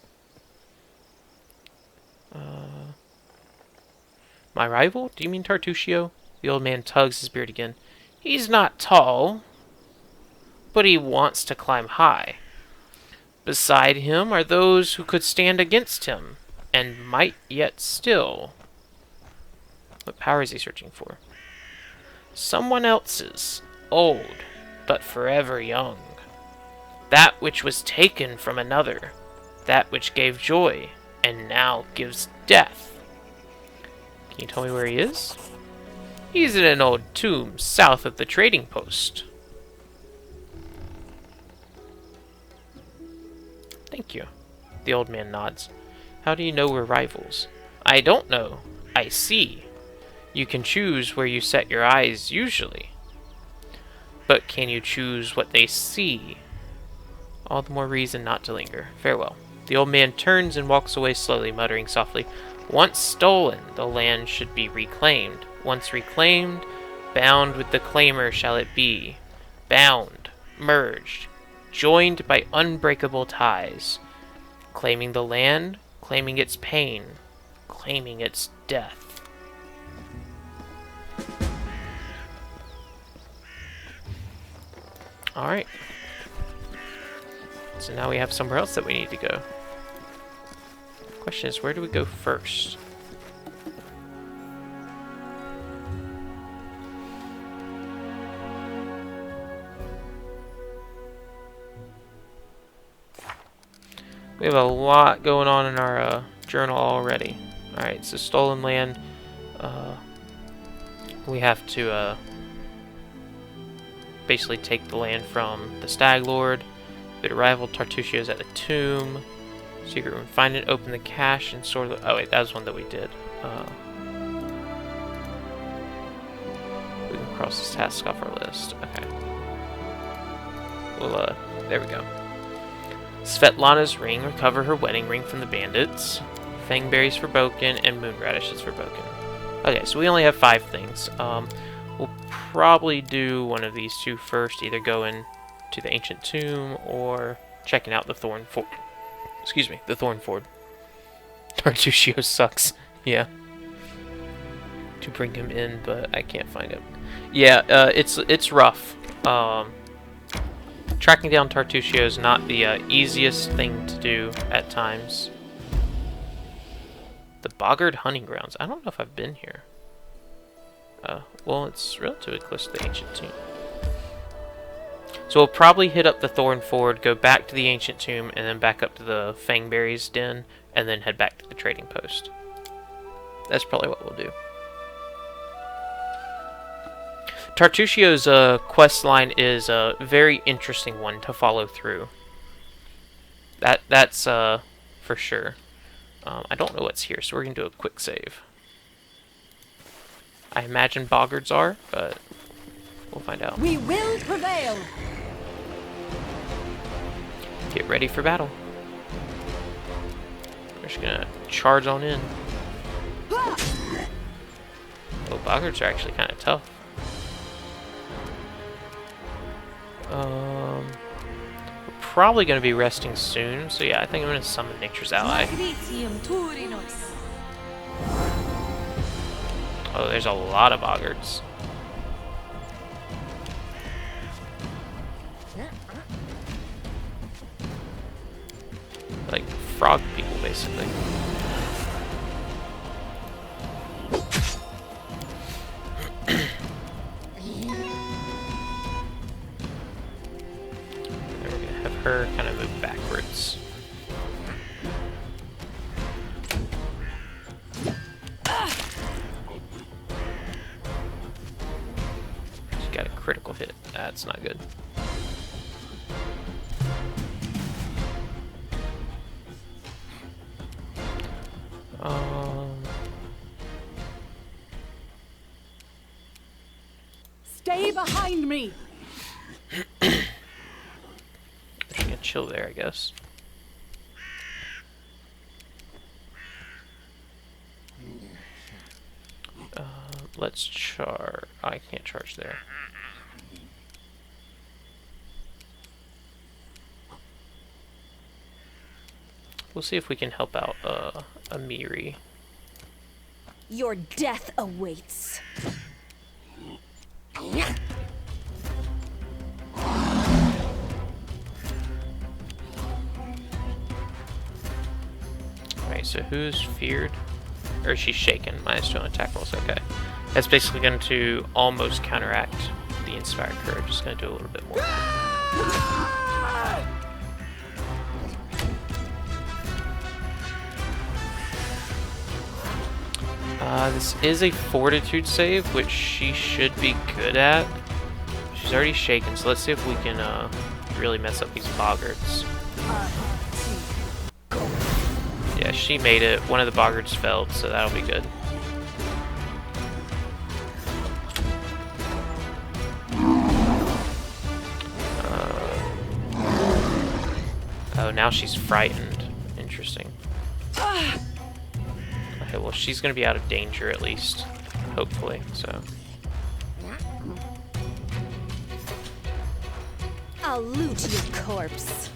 My rival? Do you mean Tartusio? The old man tugs his beard again. He's not tall, but he wants to climb high. Beside him are those who could stand against him, and might yet still. What power is he searching for? Someone else's, old, but forever young. That which was taken from another, that which gave joy, and now gives death. Can you tell me where he is? He's in an old tomb south of the trading post. Thank you. The old man nods. How do you know we're rivals? I don't know. I see. You can choose where you set your eyes, usually. But can you choose what they see? All the more reason not to linger. Farewell. The old man turns and walks away slowly, muttering softly. Once stolen, the land should be reclaimed. Once reclaimed, bound with the claimer shall it be. Bound, merged, joined by unbreakable ties. Claiming the land, claiming its pain, claiming its death. Alright. So now we have somewhere else that we need to go. Question is, where do we go first? We have a lot going on in our journal already. Alright, so stolen land. We have to basically take the land from the Stag Lord. Bit of rival Tartusio's at the tomb. Secret room. Find it, open the cache, and sort of... Oh wait, that was one that we did. We can cross this task off our list. Okay. Well, there we go. Svetlana's ring. Recover her wedding ring from the bandits. Fangberries for Boken, and moon radishes for Boken. Okay, so we only have 5 things. We'll probably do one of these two first. Either going to the ancient tomb, or checking out the Thorn Ford. Excuse me, the Thorn Ford. Tartusio sucks. Yeah. To bring him in, but I can't find him. Yeah, it's rough. Tracking down Tartusio is not the easiest thing to do at times. The Boggard Hunting Grounds. I don't know if I've been here. Well, it's relatively close to the ancient tomb. So we'll probably hit up the Thorn Ford, go back to the ancient tomb, and then back up to the Fangberries den, and then head back to the trading post. That's probably what we'll do. Tartusio's quest line is a very interesting one to follow through. That's for sure. I don't know what's here, so we're going to do a quick save. I imagine boggards are, but we'll find out. We will prevail. Get ready for battle. We're just gonna charge on in. Oh, boggards are actually kind of tough. We're probably gonna be resting soon, so yeah, I think I'm gonna summon Nature's Ally. Oh, there's a lot of boggards. Like frog people, basically. And we're gonna have her kind of move backwards. She got a critical hit. That's not good. Stay behind me. She can chill there, I guess. Let's charge. I can't charge there. We'll see if we can help out Amiri. Your death awaits. Alright, so who's feared? Or is she shaken? -2 on attack rolls, okay. That's basically going to almost counteract the Inspired Courage. Just going to do a little bit more. This is a Fortitude save, which she should be good at. She's already shaken, so let's see if we can really mess up these boggards. Yeah, she made it. One of the boggards failed, so that'll be good. Oh, now she's frightened. Interesting. Okay, well, she's gonna be out of danger at least. Hopefully, so. I'll loot your corpse.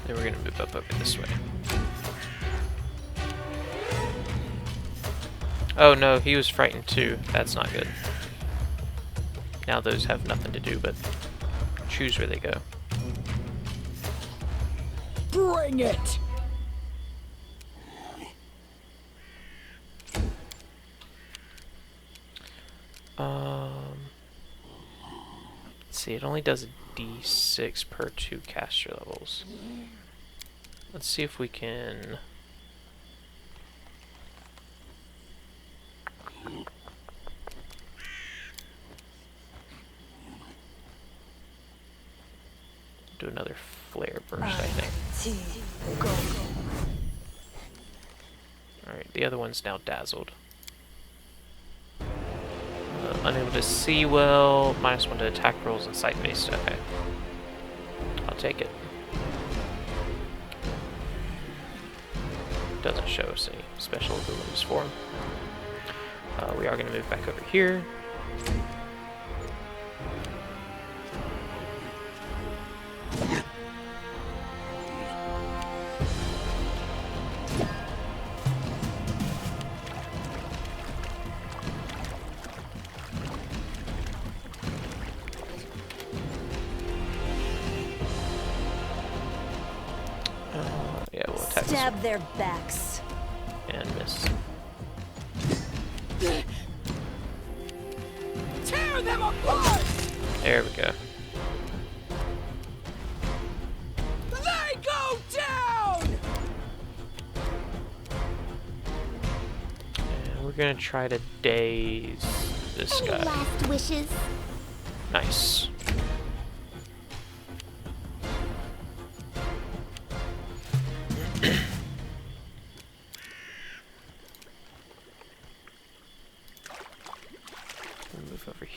Then we're gonna move up over this way. Oh no, he was frightened too. That's not good. Now those have nothing to do but choose where they go. Bring it! Let's see, it only does a d6 per 2 caster levels. Let's see if we can... do another flare burst, I think. Alright, the other one's now dazzled. Unable to see well, -1 to attack rolls and sight based. Okay. I'll take it. Doesn't show us any special abilities for him. We are going to move back over here. Yeah, we'll attack Stab their backs. and miss. Tear them apart! There we go. They go down! And we're gonna try to daze this Any guy. last wishes? Nice.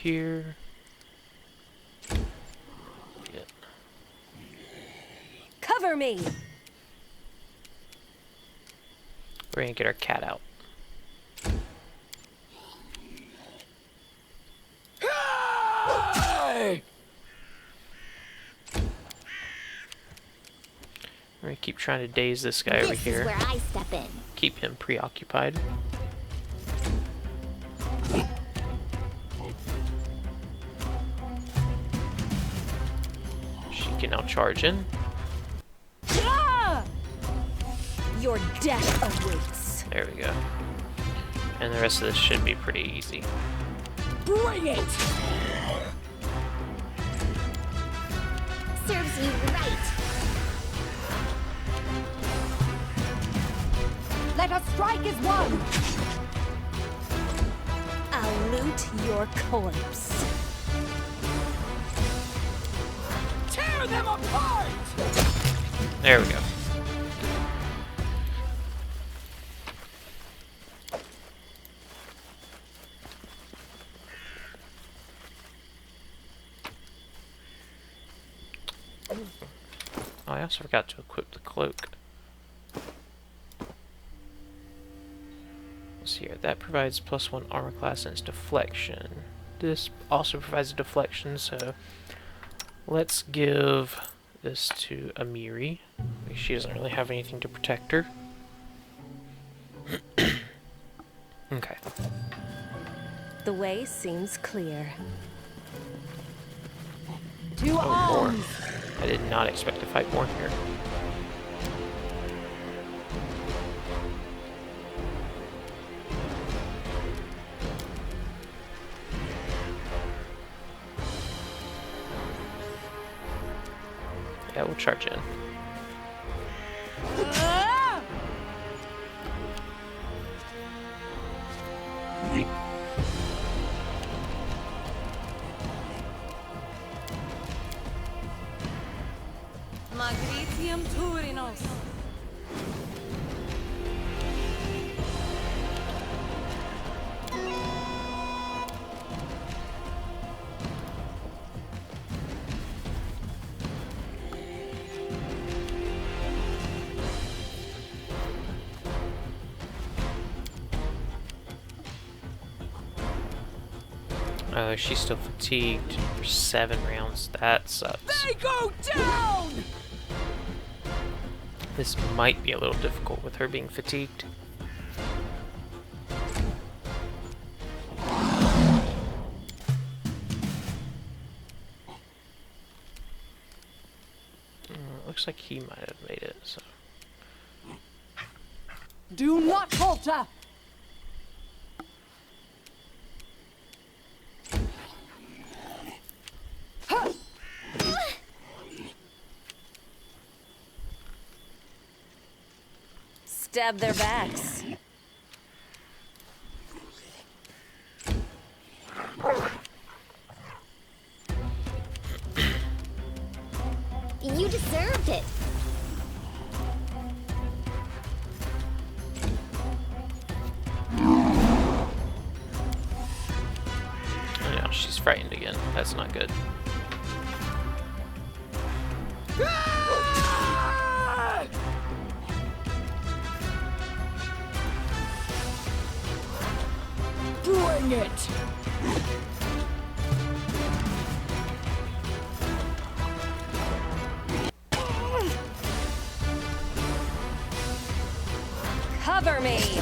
here. Yeah. Cover me! We're gonna get our cat out. Hey! We're gonna keep trying to daze this guy over This is here. where I step in. Keep him preoccupied. She can now charge in. Ah! Your death awaits. There we go. And the rest of this should be pretty easy. Bring it! Serves you right. Let us strike as one! I'll loot your corpse. Tear them apart! There we go. Oh, I also forgot to equip the cloak. Let's see here. That provides +1 armor class and its deflection. This also provides a deflection, so let's give this to Amiri. She doesn't really have anything to protect her. Okay. The way seems clear. To Oh, more. arms! I did not expect to fight more here. Yeah, we'll charge in. Ah! Magritium Turinos. She's still fatigued for 7 rounds. That sucks. They go down! This might be a little difficult with her being fatigued. Looks like he might have made it, so. Do not falter! Stab their backs. You deserved it. Oh no, she's frightened again. That's not good. Ah! Bring it! Cover me!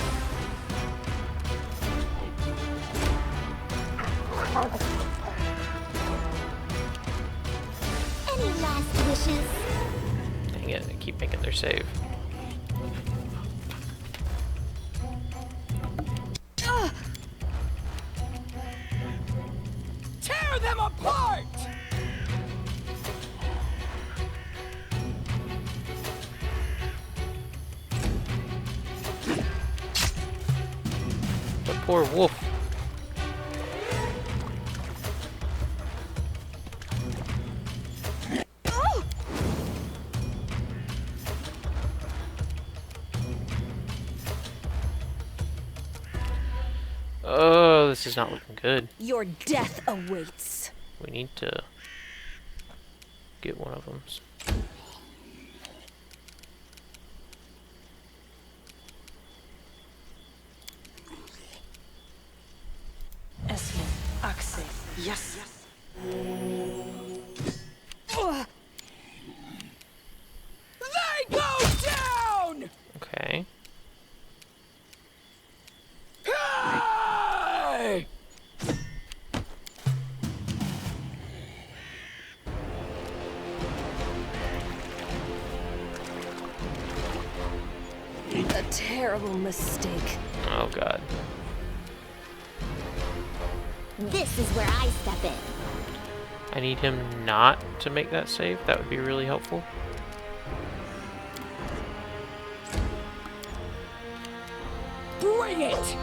Any last wishes? Dang it, they keep making their save. Tear them apart! The poor wolf. Oh, this This is not looking good. Your death awaits. We need to get one of them. Esmond, Axe, yes. They go down! Okay. Hey! A terrible mistake. Oh god. This is where I step in. I need him not to make that save. That would be really helpful. Bring it!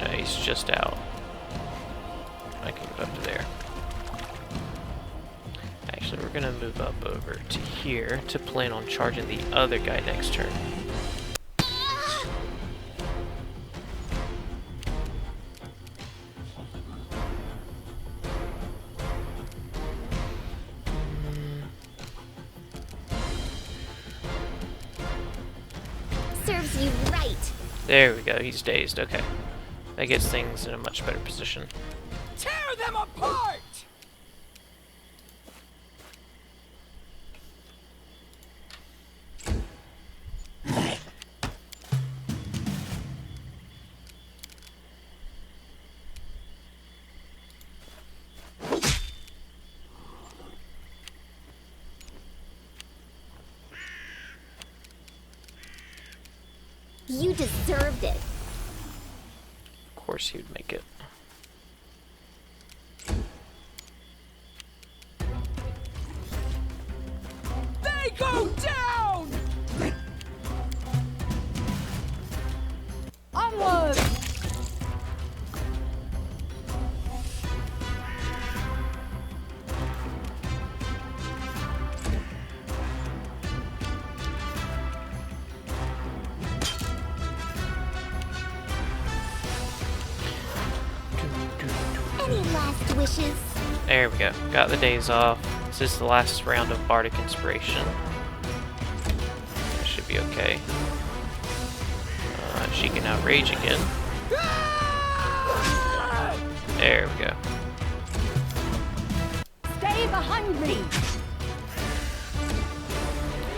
No, he's just out. I can go up to there. Actually, we're gonna move up over to here to plan on charging the other guy next turn. Serves you right. There we go, he's dazed, okay. That gets things in a much better position. Tear them apart! You deserved it. Of course he would make it. They go down! Onward! Any last wishes? There we go. Got the days off. This is the last round of Bardic Inspiration. That should be okay. She can now rage again. There we go. Stay behind me!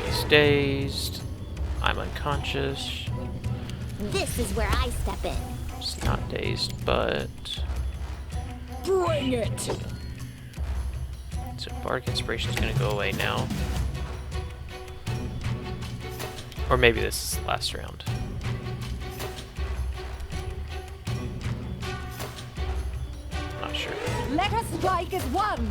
He's dazed. I'm unconscious. This is where I step in. It's not dazed, but... Bring it! So Bardic Inspiration is going to go away now. Or maybe this is the last round. Not sure. Let us strike as one!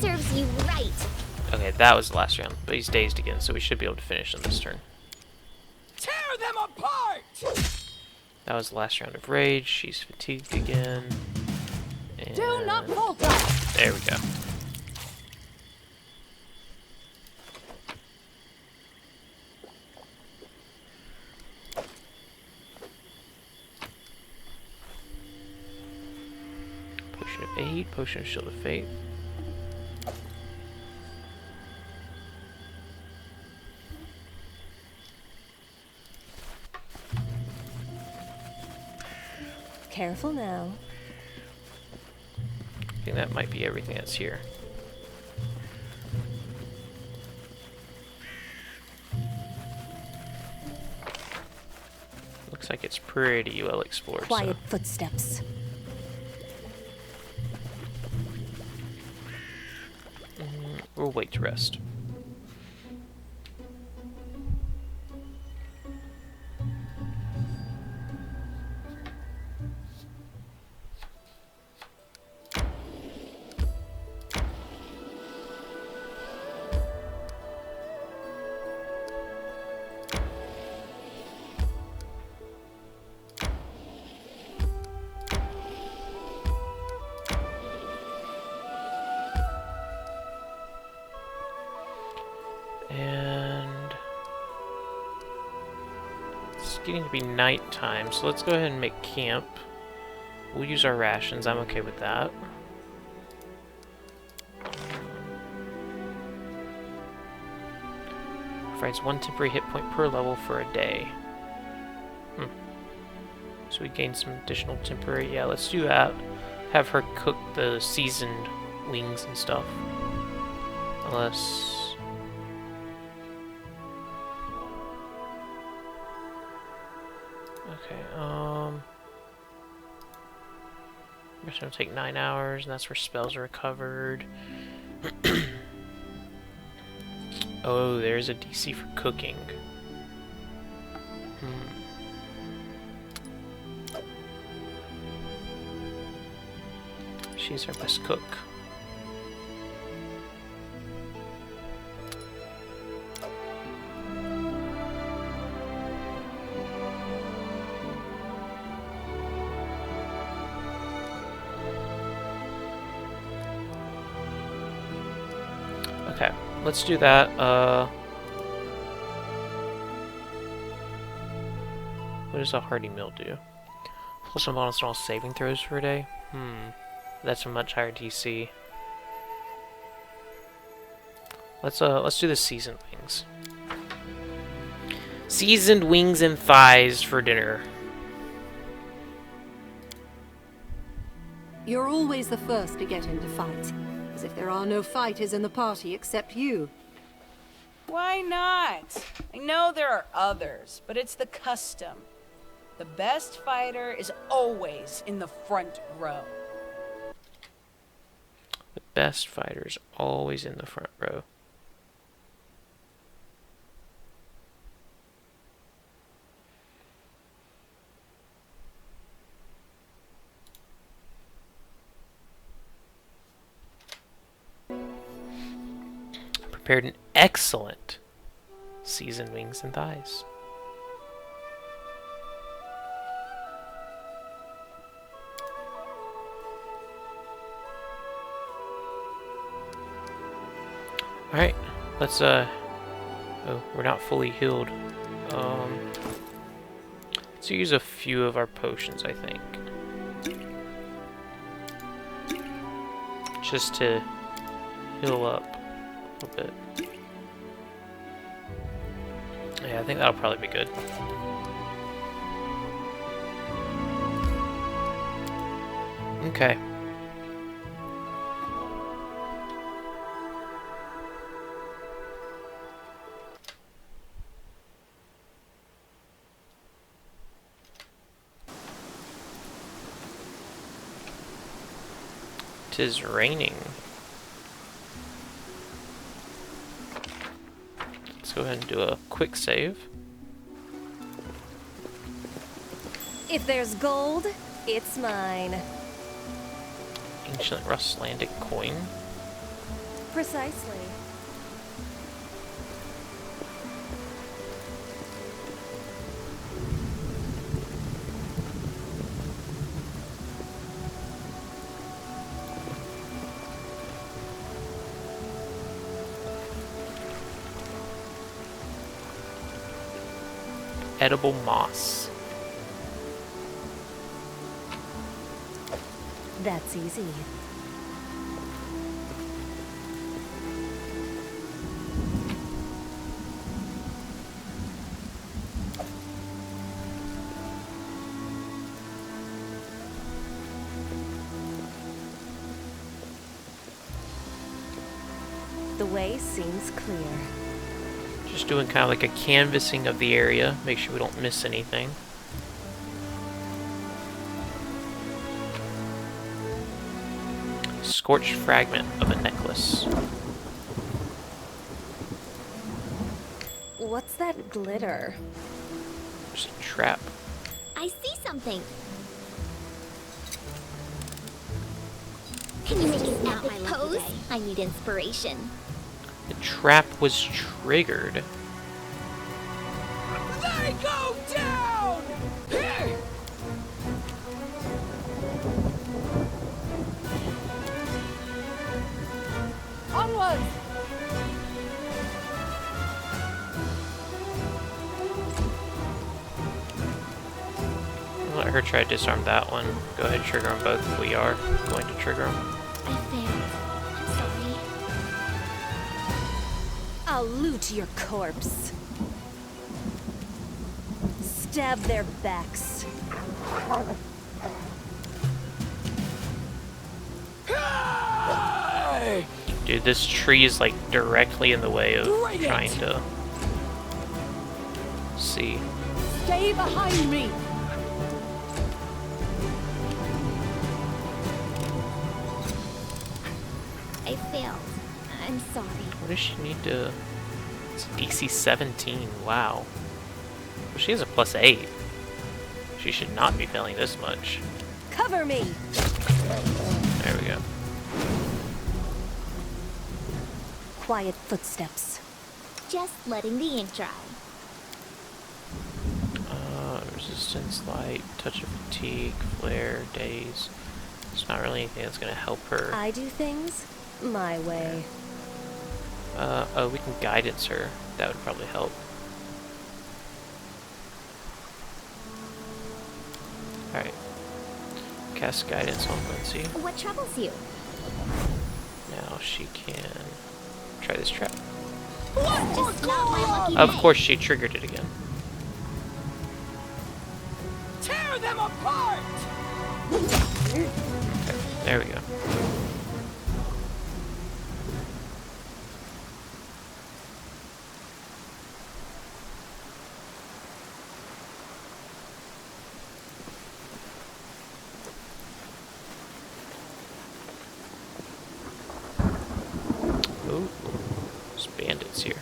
Serves you right. Okay, that was the last round, but he's dazed again, so we should be able to finish on this turn. Tear them apart! That was the last round of rage. She's fatigued again. And Do not falter! there we go. Potion of Aid, Potion of Shield of Fate. Careful now. I think that might be everything that's here. Looks like it's pretty well explored. Quiet footsteps. We'll wait to rest. getting to be nighttime, so let's go ahead and make camp. We'll use our rations. I'm okay with that. Provides 1 temporary hit point per level for a day. So we gain some additional temporary. Yeah, let's do that. Have her cook the seasoned wings and stuff. Unless... Okay, it's gonna take 9 hours, and that's where spells are recovered. Oh, there's a DC for cooking. She's our best cook. Okay, let's do that. What does a hearty meal do? Plus one bonus on all saving throws for a day? That's a much higher DC. Let's do the seasoned wings. Seasoned wings and thighs for dinner. You're always the first to get into fights, as if there are no fighters in the party except you. Why not? I know there are others, but it's the custom. The best fighter is always in the front row. The best fighter is always in the front row. Prepared an excellent seasoned wings and thighs. Alright, let's oh, we're not fully healed. Let's use a few of our potions, I think. Just to heal up a little bit. Yeah, I think that'll probably be good. Okay. It is raining. Let's go ahead and do a quick save. If there's gold, it's mine. Ancient Rustlandic coin. Precisely. Edible moss. That's easy. The way seems clear. Just doing kind of like a canvassing of the area, make sure we don't miss anything. Scorched fragment of a necklace. What's that glitter? There's a trap. I see something. Can you make an epic pose? I need inspiration. The trap was triggered. They go down! Here! Onward! Let her try to disarm that one. Go ahead and trigger them both if we are going to trigger them. I failed. I'm sorry. I'll loot your corpse. Stab their backs. Hey! Dude, this tree is like directly in the way of Bring it! trying to see. Stay behind me! I failed. I'm sorry. What does she need to... It's DC 17, wow. Well, she has a +8. She should not be failing this much. Cover me! There we go. Quiet footsteps. Just letting the ink dry. Resistance, light, touch of fatigue, flare, daze. There's not really anything that's going to help her. I do things my way. Oh, we can guidance her. That would probably help. Alright. Cast guidance on Lindsay. What troubles you? Now she can try this trap. Just not my lucky Of day. course she triggered it again. Tear them apart! Okay, there we go. Ooh, there's bandits here.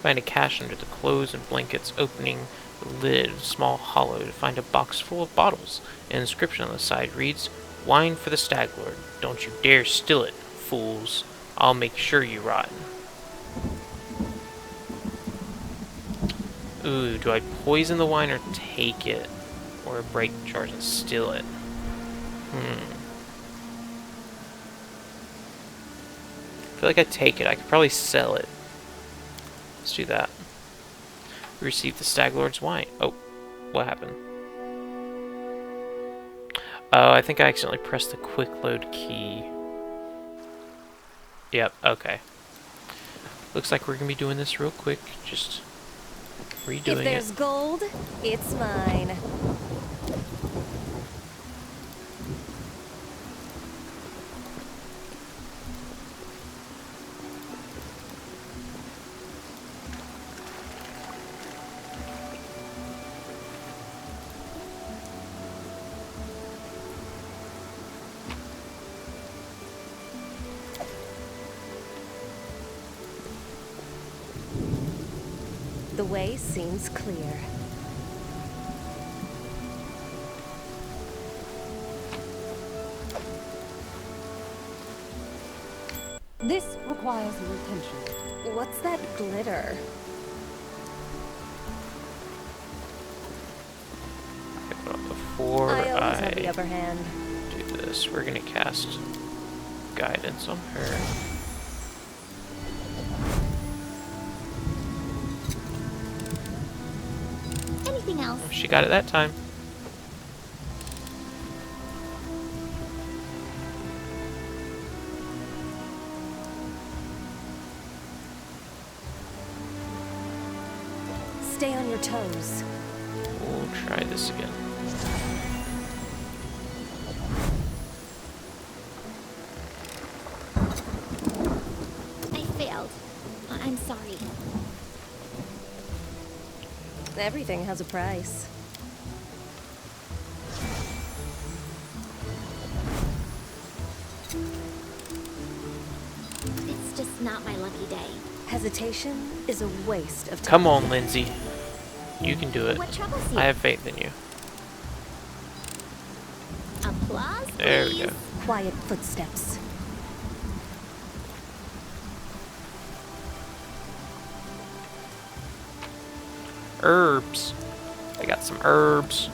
Find a cache under the clothes and blankets, opening the lid of a small hollow to find a box full of bottles. An inscription on the side reads, "Wine for the Stag Lord. Don't you dare steal it, fools. I'll make sure you rot." Ooh, do I poison the wine or take it? Or break the charge and steal it? I feel like I take it. I could probably sell it. Let's do that. We received the Stag Lord's wine. Oh, what happened? Oh, I think I accidentally pressed the quick load key. Yep, okay. Looks like we're gonna be doing this real quick. Just redoing If there's it. gold, it's mine. The way seems clear. This requires your attention. What's that glitter? Okay, but before I always have the I upper hand. do this, we're gonna cast guidance on her. Anything else? She got it that time. Stay on your toes. We'll try this again. I failed. I'm sorry. Everything has a price. It's just not my lucky day. Hesitation is a waste of time. Come on, Lindsay. You can do it. What troubles you? I have faith in you. Applause, There we please. go. Quiet footsteps. Herbs. I got some herbs.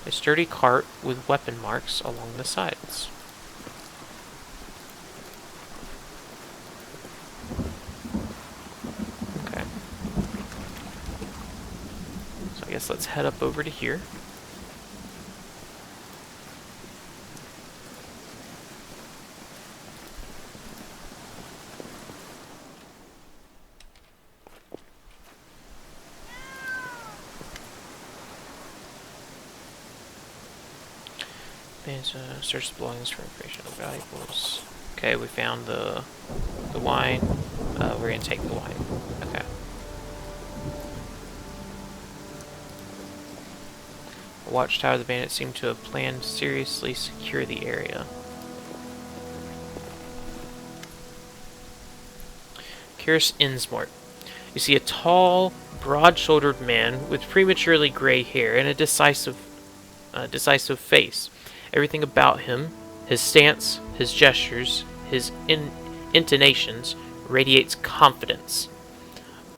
I sturdy cart with weapon marks along the sides. Okay. So I guess let's head up over to here. And search the belongings for information on valuables. Okay, we found the wine. We're gonna take the wine. Okay. A watchtower. The bandits seem to have planned to seriously secure the area. Curious Innsmort. You see a tall, broad-shouldered man with prematurely gray hair and a decisive face. Everything about him, his stance, his gestures, his intonations, radiates confidence.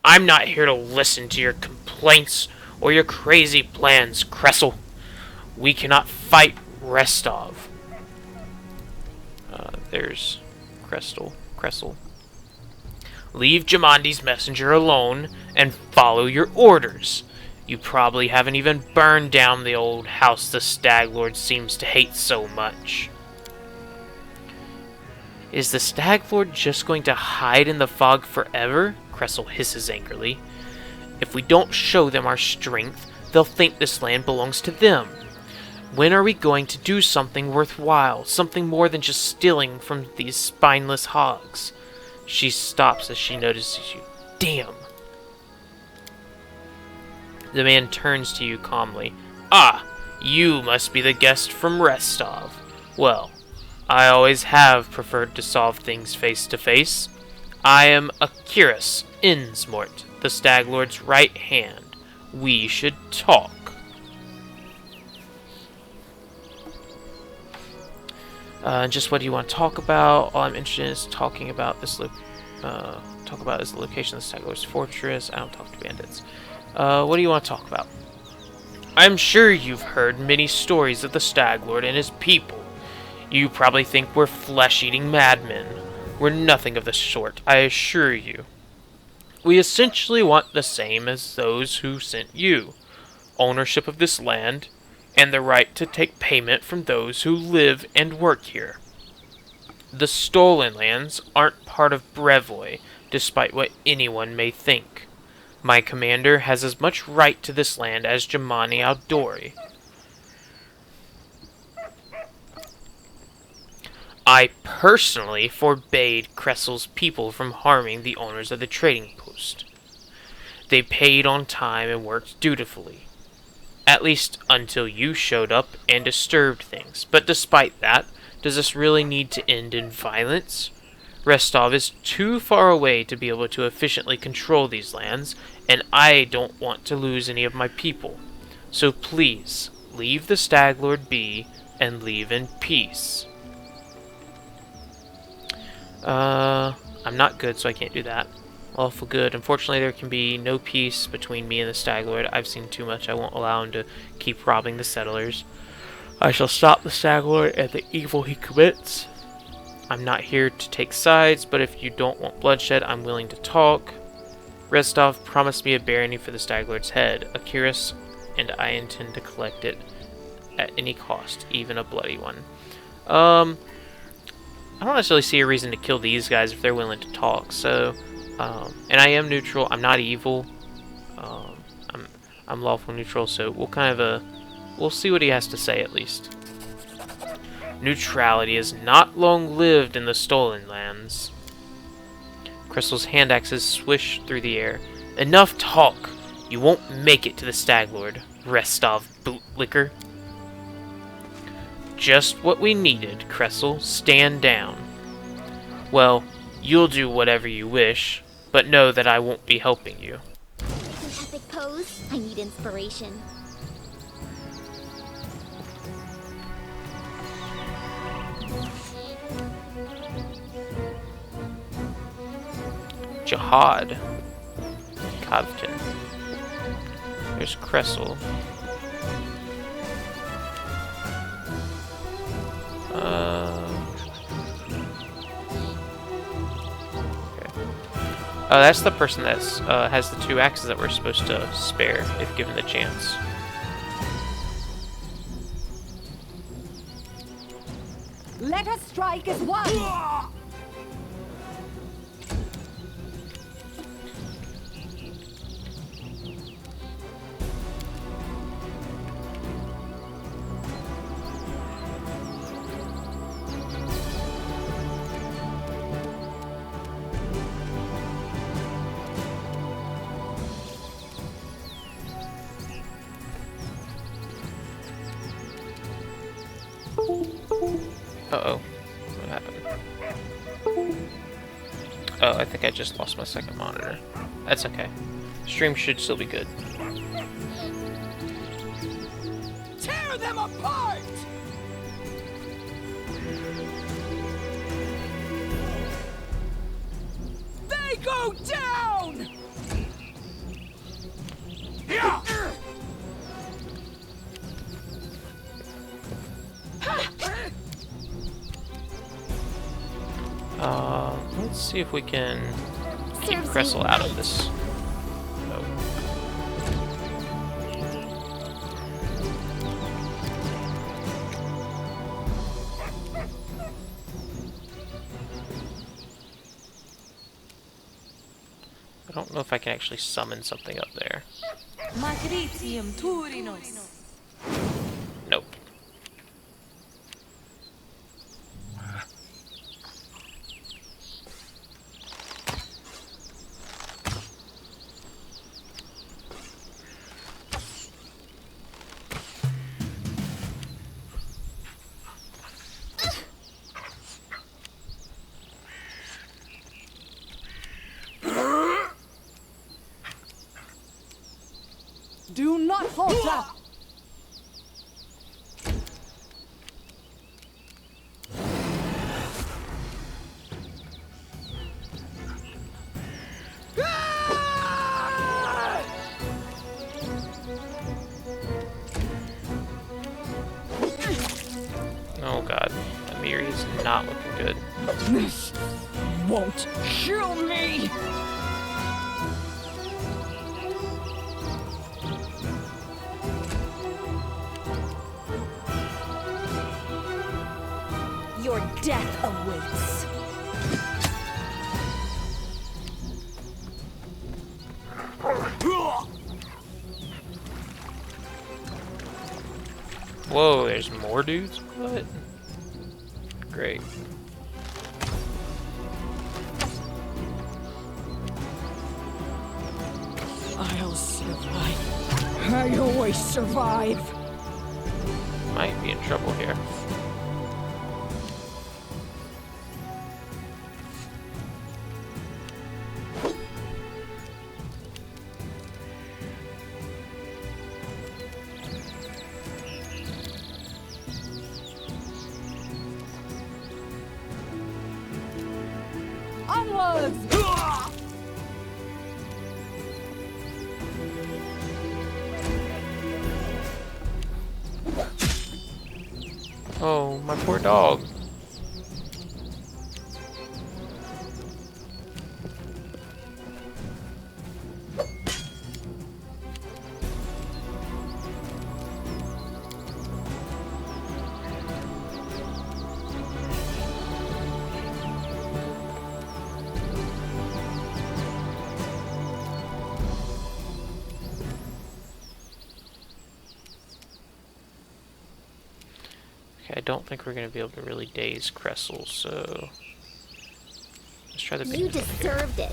I'm not here to listen to your complaints or your crazy plans, Kressel. We cannot fight Restov. There's Kressel. Leave Jamandi's messenger alone and follow your orders. You probably haven't even burned down the old house the Stag Lord seems to hate so much. Is the Stag Lord just going to hide in the fog forever? Kressel hisses angrily. If we don't show them our strength, they'll think this land belongs to them. When are we going to do something worthwhile? Something more than just stealing from these spineless hogs? She stops as she notices you. Damn. The man turns to you calmly. Ah, you must be the guest from Restov. Well, I always have preferred to solve things face to face. I am Curious Innsmort, the Stag Lord's right hand. We should talk. Just what do you want to talk about? All I'm interested in is talking about this. Talk about is the location of the Stag Lord's fortress. I don't talk to bandits. What do you want to talk about? I'm sure you've heard many stories of the Stag Lord and his people. You probably think we're flesh-eating madmen. We're nothing of the sort, I assure you. We essentially want the same as those who sent you. Ownership of this land, and the right to take payment from those who live and work here. The stolen lands aren't part of Brevoy, despite what anyone may think. My commander has as much right to this land as Jamani Aldori. I personally forbade Kressel's people from harming the owners of the trading post. They paid on time and worked dutifully. At least until you showed up and disturbed things. But despite that, does this really need to end in violence? Restov is too far away to be able to efficiently control these lands, and I don't want to lose any of my people. So please, leave the Stag Lord be, and leave in peace. I'm not good, so I can't do that. Lawful good. Unfortunately, there can be no peace between me and the Stag Lord. I've seen too much. I won't allow him to keep robbing the settlers. I shall stop the Stag Lord and the evil he commits. I'm not here to take sides, but if you don't want bloodshed, I'm willing to talk. Restov promised me a barony for the Stag Lord's head, a cuirass, and I intend to collect it at any cost, even a bloody one. I don't necessarily see a reason to kill these guys if they're willing to talk, so... and I am neutral, I'm not evil. I'm lawful neutral, so we'll kind of, we'll see what he has to say at least. Neutrality is not long-lived in the stolen lands. Crystal's hand axes swish through the air. Enough talk! You won't make it to the Stag Lord, Restov bootlicker. Just what we needed, Kressel. Stand down. Well, you'll do whatever you wish, but know that I won't be helping you. An epic pose? I need inspiration. Jihad. Kavkin. There's Kressel. Oh, that's the person that's has the 2 axes that we're supposed to spare if given the chance. Let us strike as one! Uh-oh. What happened? Oh, I think I just lost my second monitor. That's okay. Stream should still be good. Tear them apart! They go down! Yeah! Let's see if we can keep Serves Cressel me out of right. this. Oh. I don't know if I can actually summon something up there. Matricium Turinos. Nope. Do not falter! Oh god. Amiri is not looking good. This won't kill me! Your death awaits. Whoa, there's more dudes? What? Great. I'll survive. I always survive. Might be in trouble here. Onwards! Oh, my poor dog. Okay, I don't think we're going to be able to really daze Cressel, so let's try the big You one here. deserved it.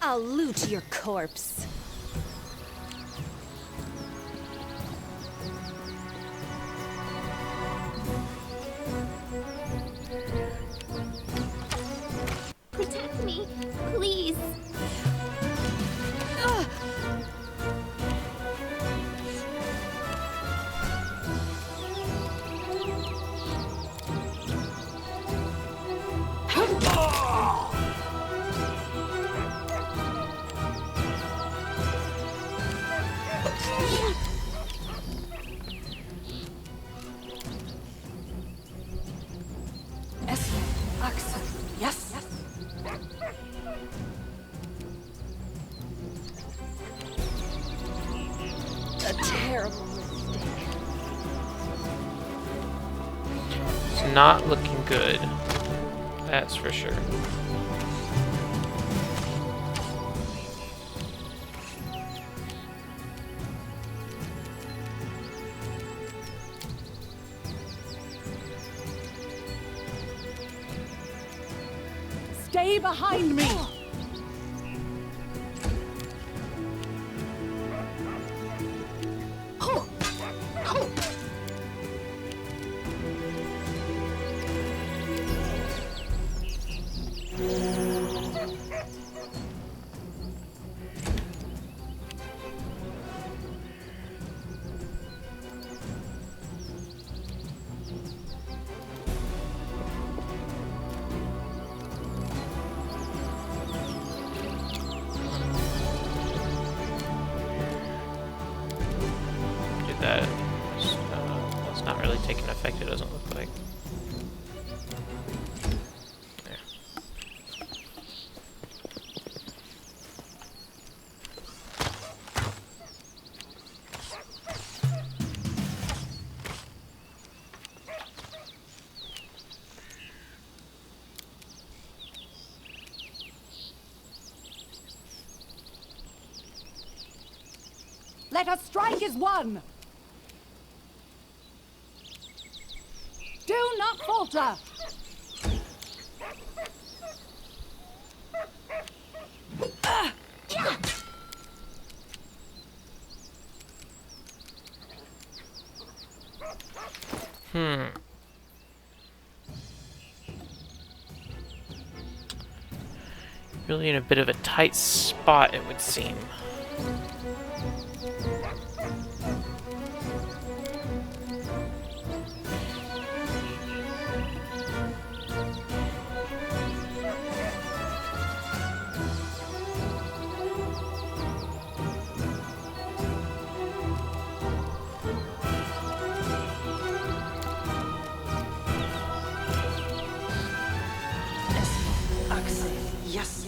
I'll loot your corpse. Protect me, please. It's not looking good. That's for sure. Stay behind me! That's not really taking effect, it doesn't look like. There. Let us strike as one! Do not falter! Really in a bit of a tight spot, it would seem. Yes.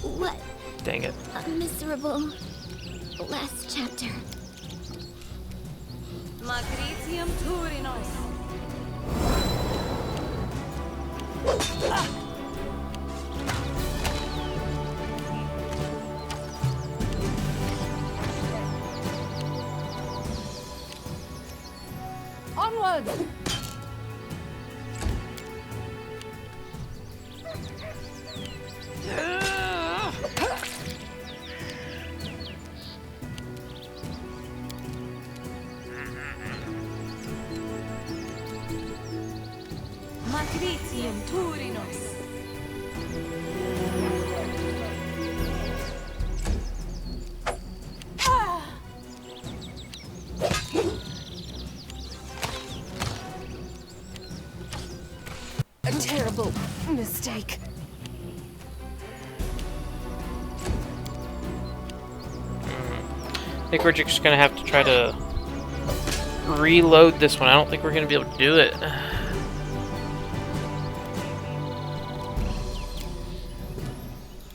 What Dang it. a miserable last chapter. Magritium Turinos. Onward! Magritium Turinos. A terrible mistake. I think we're just gonna have to try to reload this one. I don't think we're gonna be able to do it.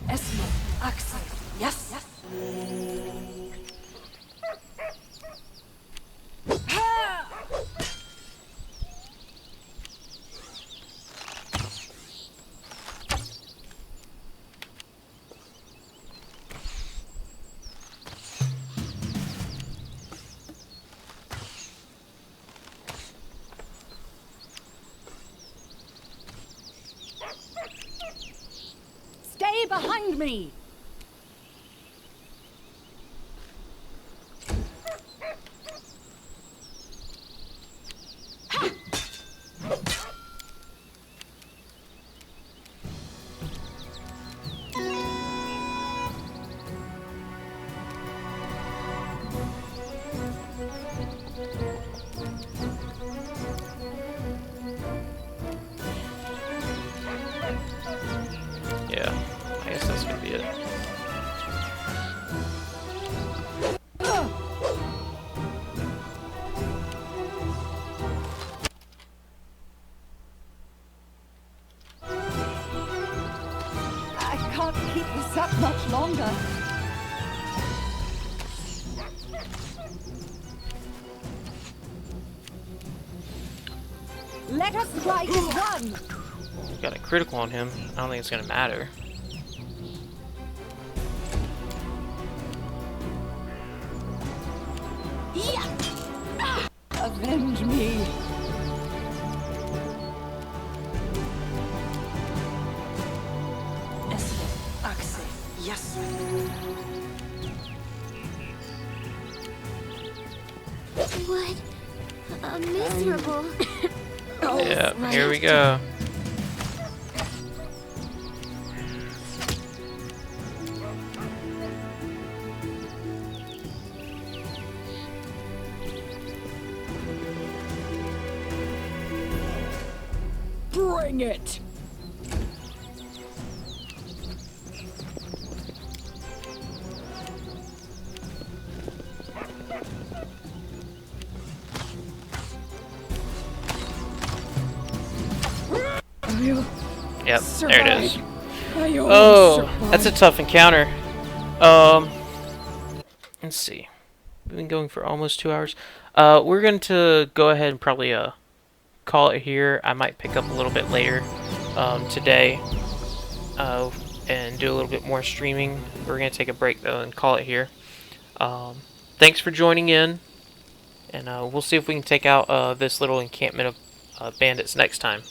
Esmo, Axel, yes. Stay behind me! Yeah, I guess that's gonna be it. I can't keep this up much longer. Let us strike as one! Got a critical on him. I don't think it's gonna matter. Avenge me! Yes. What a miserable. Yeah, here we go. Bring it! Yep, there it is. Oh, That's a tough encounter. Let's see. We've been going for almost 2 hours. We're going to go ahead and probably call it here. I might pick up a little bit later today and do a little bit more streaming. We're going to take a break though and call it here. Thanks for joining in, and we'll see if we can take out this little encampment of bandits next time.